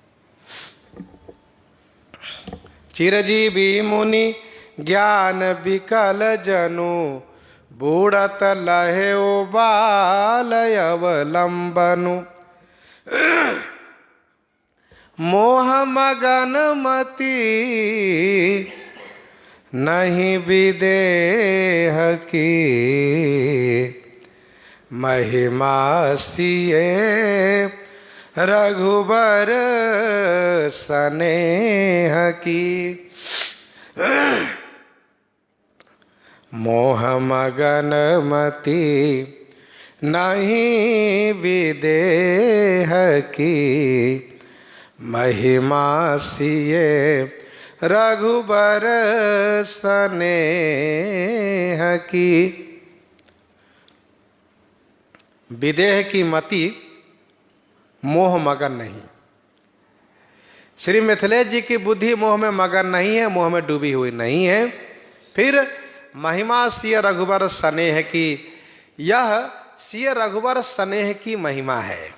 चिरजीवी मुनि ज्ञान विकल जनु बूढ़त लहे बाल अवलंबनु मोह मगन मति नहीं विदेह की महिमा सिए रघुबर स्नेह की मोह मगन मति नहीं विदेह की महिमा सिए रघुबर स्नेह की। विदेह की मति मोह मगन नहीं, श्री मिथिलेश जी की बुद्धि मोह में मगन नहीं है, मोह में डूबी हुई नहीं है। फिर महिमा सिय रघुबर स्नेह की, यह सिय रघुबर स्नेह की महिमा है।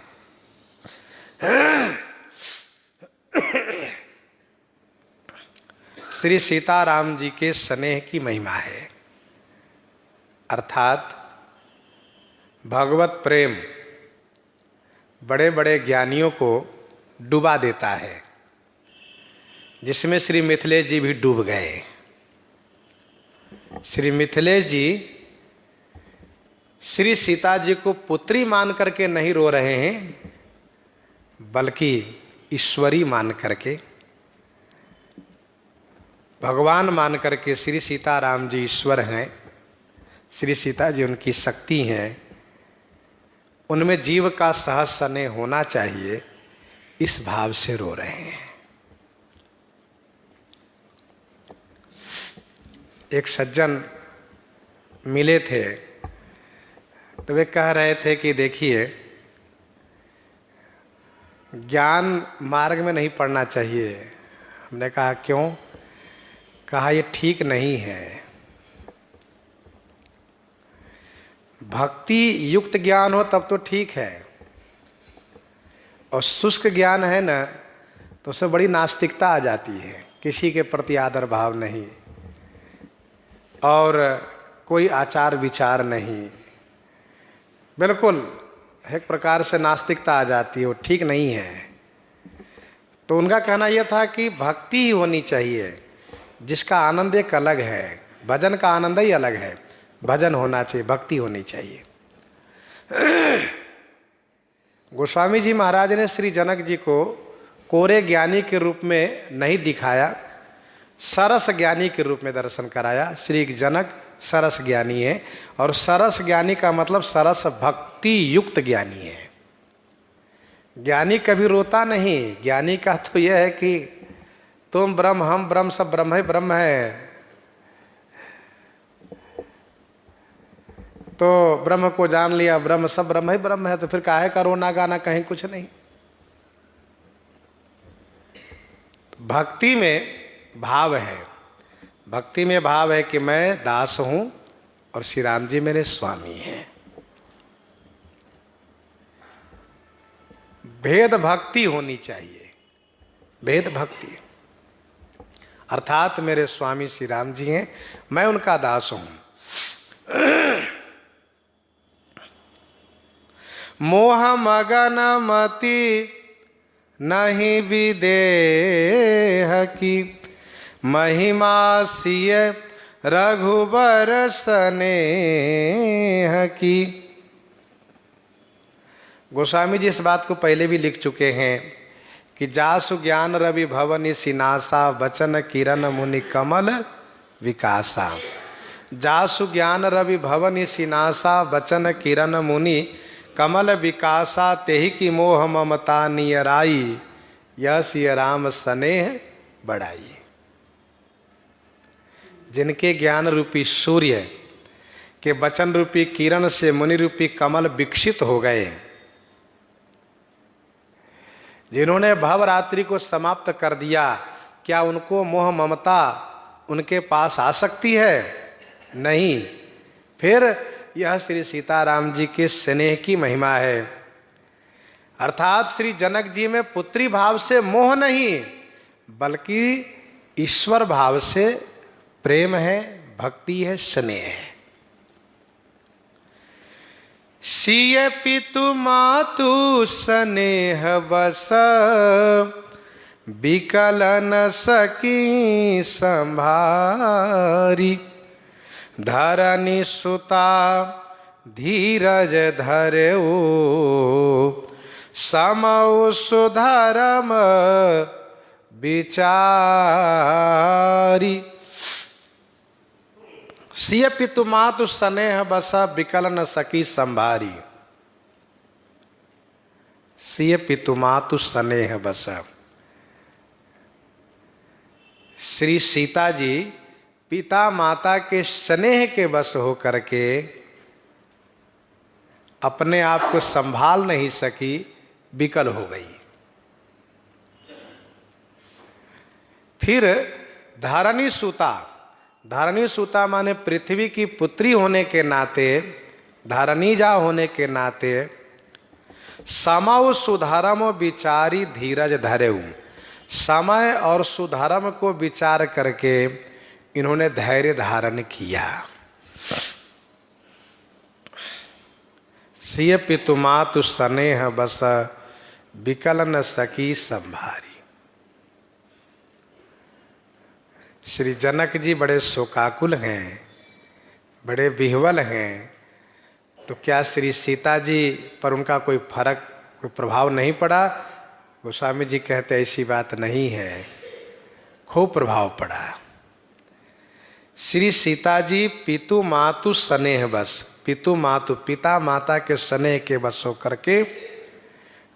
श्री सीताराम जी के स्नेह की महिमा है। अर्थात भगवत प्रेम बड़े बड़े ज्ञानियों को डुबा देता है, जिसमें श्री मिथिलेश जी भी डूब गए। श्री मिथिलेश जी श्री सीता जी को पुत्री मान करके नहीं रो रहे हैं, बल्कि ईश्वरी मान करके, भगवान मान करके। श्री सीताराम जी ईश्वर हैं, श्री सीता जी उनकी शक्ति हैं, उनमें जीव का सहज स्नेह होना चाहिए, इस भाव से रो रहे हैं। एक सज्जन मिले थे तो वे कह रहे थे कि देखिए, ज्ञान मार्ग में नहीं पढ़ना चाहिए। हमने कहा क्यों? कहा ये ठीक नहीं है। भक्ति युक्त ज्ञान हो तब तो ठीक है, और शुष्क ज्ञान है ना, तो उससे बड़ी नास्तिकता आ जाती है, किसी के प्रति आदर भाव नहीं और कोई आचार विचार नहीं, बिल्कुल एक प्रकार से नास्तिकता आ जाती है, वो ठीक नहीं है। तो उनका कहना यह था कि भक्ति ही होनी चाहिए, जिसका आनंद एक अलग है, भजन का आनंद ही अलग है, भजन होना चाहिए, भक्ति होनी चाहिए। गोस्वामी जी महाराज ने श्री जनक जी को कोरे ज्ञानी के रूप में नहीं दिखाया, सरस ज्ञानी के रूप में दर्शन कराया। श्री जनक सरस ज्ञानी है, और सरस ज्ञानी का मतलब सरस भक्ति युक्त ज्ञानी है। ज्ञानी कभी रोता नहीं। ज्ञानी का तो यह है कि तुम ब्रह्म, हम ब्रह्म, सब ब्रह्म ही ब्रह्म है, तो ब्रह्म को जान लिया, ब्रह्म सब ब्रह्म ही ब्रह्म है, तो फिर काहे का रोना गाना, कहीं कुछ नहीं। भक्ति में भाव है, भक्ति में भाव है कि मैं दास हूं और श्री राम जी मेरे स्वामी हैं। भेद भक्ति होनी चाहिए, भेद भक्ति, अर्थात मेरे स्वामी श्री राम जी हैं, मैं उनका दास हूं। मोह मगन मति नहीं विदेह की, महिमा सिय रघुबर स्नेह की। गोस्वामी जी इस बात को पहले भी लिख चुके हैं कि जासु ज्ञान रवि भवनि सिनासा, वचन किरण मुनि कमल विकासा। जासु ज्ञान रवि भवनि सिनासा, वचन किरण मुनि कमल विकासा, तेहि की मोह ममता नियराई, यह सिय राम स्नेह बढ़ाई। जिनके ज्ञान रूपी सूर्य के वचन रूपी किरण से मुनि रूपी कमल विकसित हो गए, जिन्होंने भवरात्रि को समाप्त कर दिया, क्या उनको मोह ममता उनके पास आ सकती है? नहीं। फिर यह श्री सीताराम जी के स्नेह की महिमा है। अर्थात श्री जनक जी में पुत्री भाव से मोह नहीं, बल्कि ईश्वर भाव से प्रेम है, भक्ति है, स्नेह है। सिय पितु मातु स्नेह बस, बिकल न सकी संभारी, धरनी सुता धीरज धरऊ, समऊ सुधर्म विचारी। सिय पितु मातु स्नेह बस, बिकल न सकी संभारी। सिय पितु मातु स्नेह बस। श्री सीता जी पिता माता के स्नेह के बस होकर के अपने आप को संभाल नहीं सकी, विकल हो गई। फिर धरनी सुता, धरनी सुता माने पृथ्वी की पुत्री होने के नाते, धरणीजा होने के नाते, समौ सुधर्म विचारी धीरज धरेऊ, समय और सुधर्म को विचार करके इन्होंने धैर्य धारण किया। सिय पितु मातु स्नेह बस विकल न सकी संभारी। श्री जनक जी बड़े शोकाकुल हैं, बड़े विह्वल हैं, तो क्या श्री सीता जी पर उनका कोई फर्क, कोई प्रभाव नहीं पड़ा? गोस्वामी जी कहते ऐसी बात नहीं है, खूब प्रभाव पड़ा। श्री सीता जी पितु मातु स्नेह बस, पितु मातु पिता माता के स्नेह के बस होकर के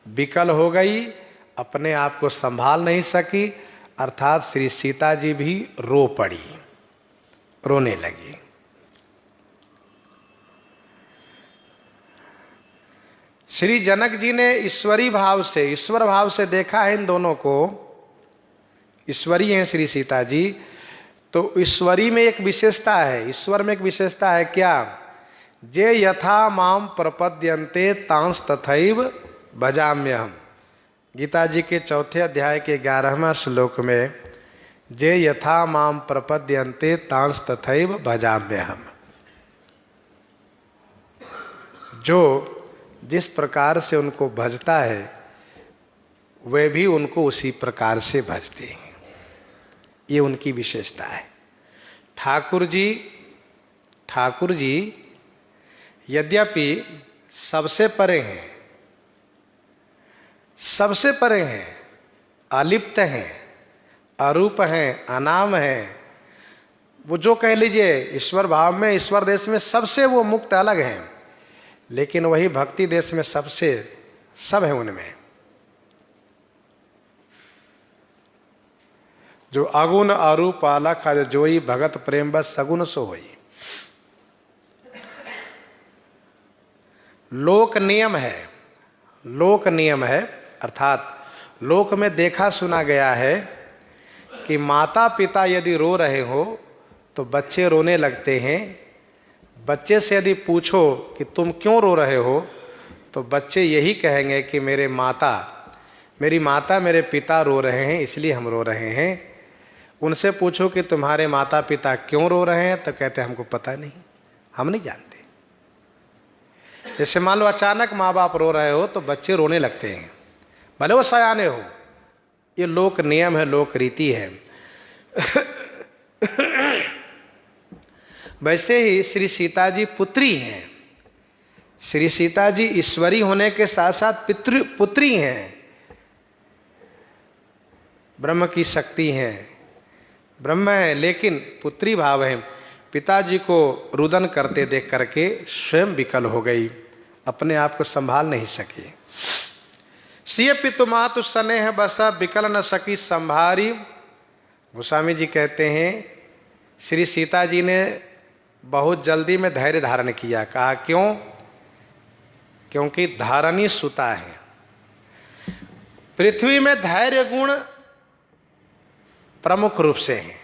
विकल हो गई, अपने आप को संभाल नहीं सकी, अर्थात श्री सीता जी भी रो पड़ी, रोने लगी। श्री जनक जी ने ईश्वरी भाव से, ईश्वर भाव से देखा है इन दोनों को, ईश्वरी हैं श्री सीता जी, तो ईश्वरी में एक विशेषता है, ईश्वर में एक विशेषता है क्या? जे यथा माम प्रपद्यन्ते तांस तथैव भजाम्यहम्। गीता जी के 4 अध्याय के 11वां श्लोक में जे यथा माम प्रपद्यन्ते तांस तथैव भजाम्यहम्, जो जिस प्रकार से उनको भजता है वे भी उनको उसी प्रकार से भजते हैं, ये उनकी विशेषता है। ठाकुर जी यद्यपि सबसे परे हैं, सबसे परे हैं, अलिप्त हैं, अरूप हैं, अनाम हैं, वो जो कह लीजिए ईश्वर भाव में, ईश्वर देश में सबसे वो मुक्त अलग हैं, लेकिन वही भक्ति देश में सबसे सब है उनमें। जो अगुण अरूप अलख जोई भगत प्रेम बस सगुण सो होई। लोक नियम है, लोक नियम है, अर्थात लोक में देखा सुना गया है कि माता पिता यदि रो रहे हो तो बच्चे रोने लगते हैं। बच्चे से यदि पूछो कि तुम क्यों रो रहे हो तो बच्चे यही कहेंगे कि मेरी माता मेरे पिता रो रहे हैं इसलिए हम रो रहे हैं। उनसे पूछो कि तुम्हारे माता पिता क्यों रो रहे हैं तो कहते हैं हमको पता नहीं, हम नहीं जानते। जैसे मान लो अचानक माँ बाप रो रहे हो तो बच्चे रोने लगते हैं, भले वो सयाने हो। ये लोक नियम है, लोक रीति है। वैसे ही श्री सीता जी पुत्री हैं। श्री सीता जी ईश्वरी होने के साथ साथ पुत्री हैं, ब्रह्म की शक्ति हैं, ब्रह्म है लेकिन पुत्री भाव है। पिताजी को रुदन करते देख करके स्वयं विकल हो गई, अपने आप को संभाल नहीं सकी। सिय पितु मातु स्नेह बसा विकल न सकी संभारी। गोस्वामी जी कहते हैं श्री सीता जी ने बहुत जल्दी में धैर्य धारण किया। कहा क्यों? क्योंकि धारणी सुता है। पृथ्वी में धैर्य गुण प्रमुख रूप से है,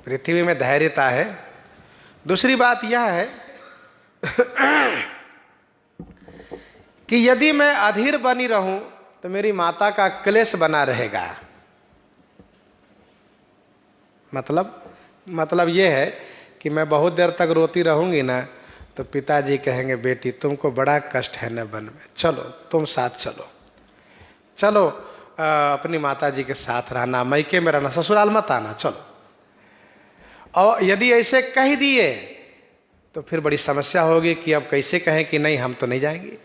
पृथ्वी में धैर्यता है। दूसरी बात यह है कि यदि मैं अधीर बनी रहूं तो मेरी माता का क्लेश बना रहेगा। मतलब यह है कि मैं बहुत देर तक रोती रहूंगी ना तो पिताजी कहेंगे बेटी तुमको बड़ा कष्ट है न वन में, चलो तुम साथ चलो अपनी माता जी के साथ रहना, मैके में रहना, ससुराल मत आना, चलो। और यदि ऐसे कह दिए तो फिर बड़ी समस्या होगी कि अब कैसे कहें कि नहीं हम तो नहीं जाएंगे।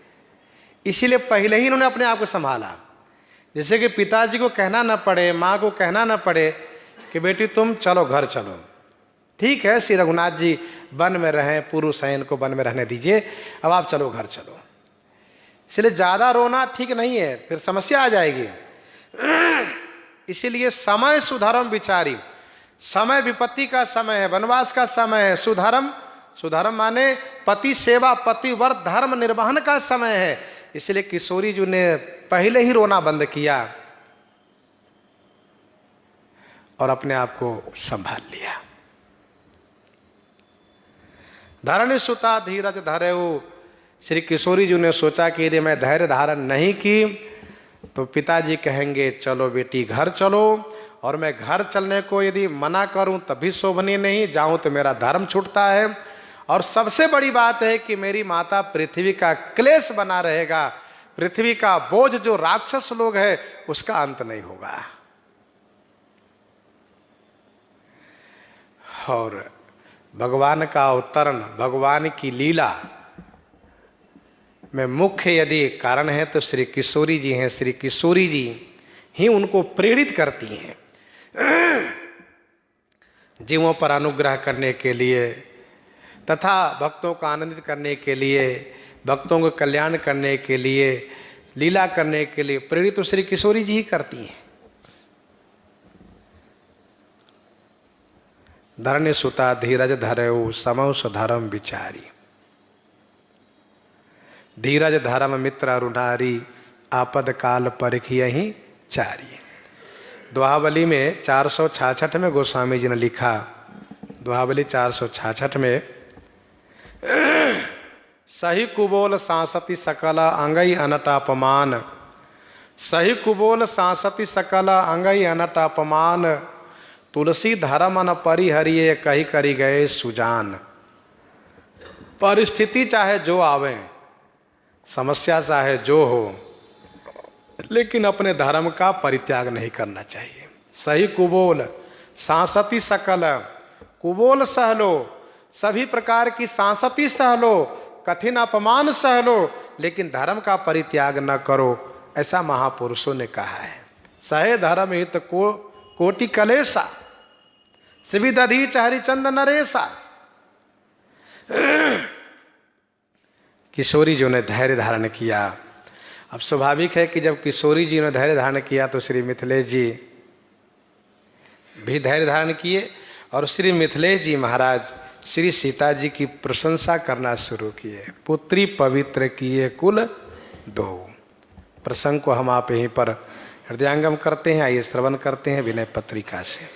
इसीलिए पहले ही इन्होंने अपने आप को संभाला, जैसे कि पिताजी को कहना न पड़े, माँ को कहना न पड़े कि बेटी तुम चलो घर चलो। ठीक है श्री रघुनाथ जी वन में रहें, पुरुष हैं इनको वन में रहने दीजिए, अब आप चलो घर चलो। इसलिए ज़्यादा रोना ठीक नहीं है, फिर समस्या आ जाएगी। इसीलिए समय सुधर्म विचारी, समय विपत्ति का समय है, वनवास का समय है। सुधर्म माने पति सेवा, पतिव्रत धर्म निर्वहन का समय है। इसलिए किशोरी जी ने पहले ही रोना बंद किया और अपने आप को संभाल लिया। धरणी सुता धीरज धरेऊ। श्री किशोरी जी ने सोचा कि यदि मैं धैर्य धारण नहीं की तो पिताजी कहेंगे चलो बेटी घर चलो, और मैं घर चलने को यदि मना करूं तभी शोभनीय नहीं, जाऊं तो मेरा धर्म छूटता है, और सबसे बड़ी बात है कि मेरी माता पृथ्वी का क्लेश बना रहेगा, पृथ्वी का बोझ जो राक्षस लोग है उसका अंत नहीं होगा। और भगवान का अवतरण, भगवान की लीला में मुख्य यदि कारण है तो श्री किशोरी जी हैं। श्री किशोरी जी ही उनको प्रेरित करती हैं जीवों पर अनुग्रह करने के लिए तथा भक्तों को आनंदित करने के लिए, भक्तों को कल्याण करने के लिए, लीला करने के लिए प्रेरित तो श्री किशोरी जी ही करती हैं। धरण्य सुता धीरज धरऊ समौ धर्म विचारी, धीरज धर्म मित्र अरुणारी आपद काल परिखियहि चारी। दोहावली में 466 में गोस्वामी जी ने लिखा, दोहावली 466 में, सही कुबोल सांसति सकल अंगई अनट अपमान, सही कुबोल सांसति सकल अंगई अनट अपमान, तुलसी धर्म न परिहरिये कही करी गए सुजान। परिस्थिति चाहे जो आवे, समस्या चाहे जो हो, लेकिन अपने धर्म का परित्याग नहीं करना चाहिए। सही कुबोल सांसति सकल, कुबोल सह लो, सभी प्रकार की सांसति सह लो, कठिन अपमान सह लो, लेकिन धर्म का परित्याग न करो, ऐसा महापुरुषों ने कहा है। सहे धर्म हित को कोटि कलेसा, सिविदधीच हरिचंद नरेसा। किशोरी जी ने धैर्य धारण किया। अब स्वाभाविक है कि जब किशोरी जी ने धैर्य धारण किया तो श्री मिथिलेश जी भी धैर्य धारण किए, और श्री मिथिलेश जी महाराज श्री सीता जी की प्रशंसा करना शुरू किए। पुत्री पवित्र किए कुल दो। प्रसंग को हम आप यहीं पर हृदयांगम करते हैं। आइए श्रवण करते हैं विनय पत्रिका से।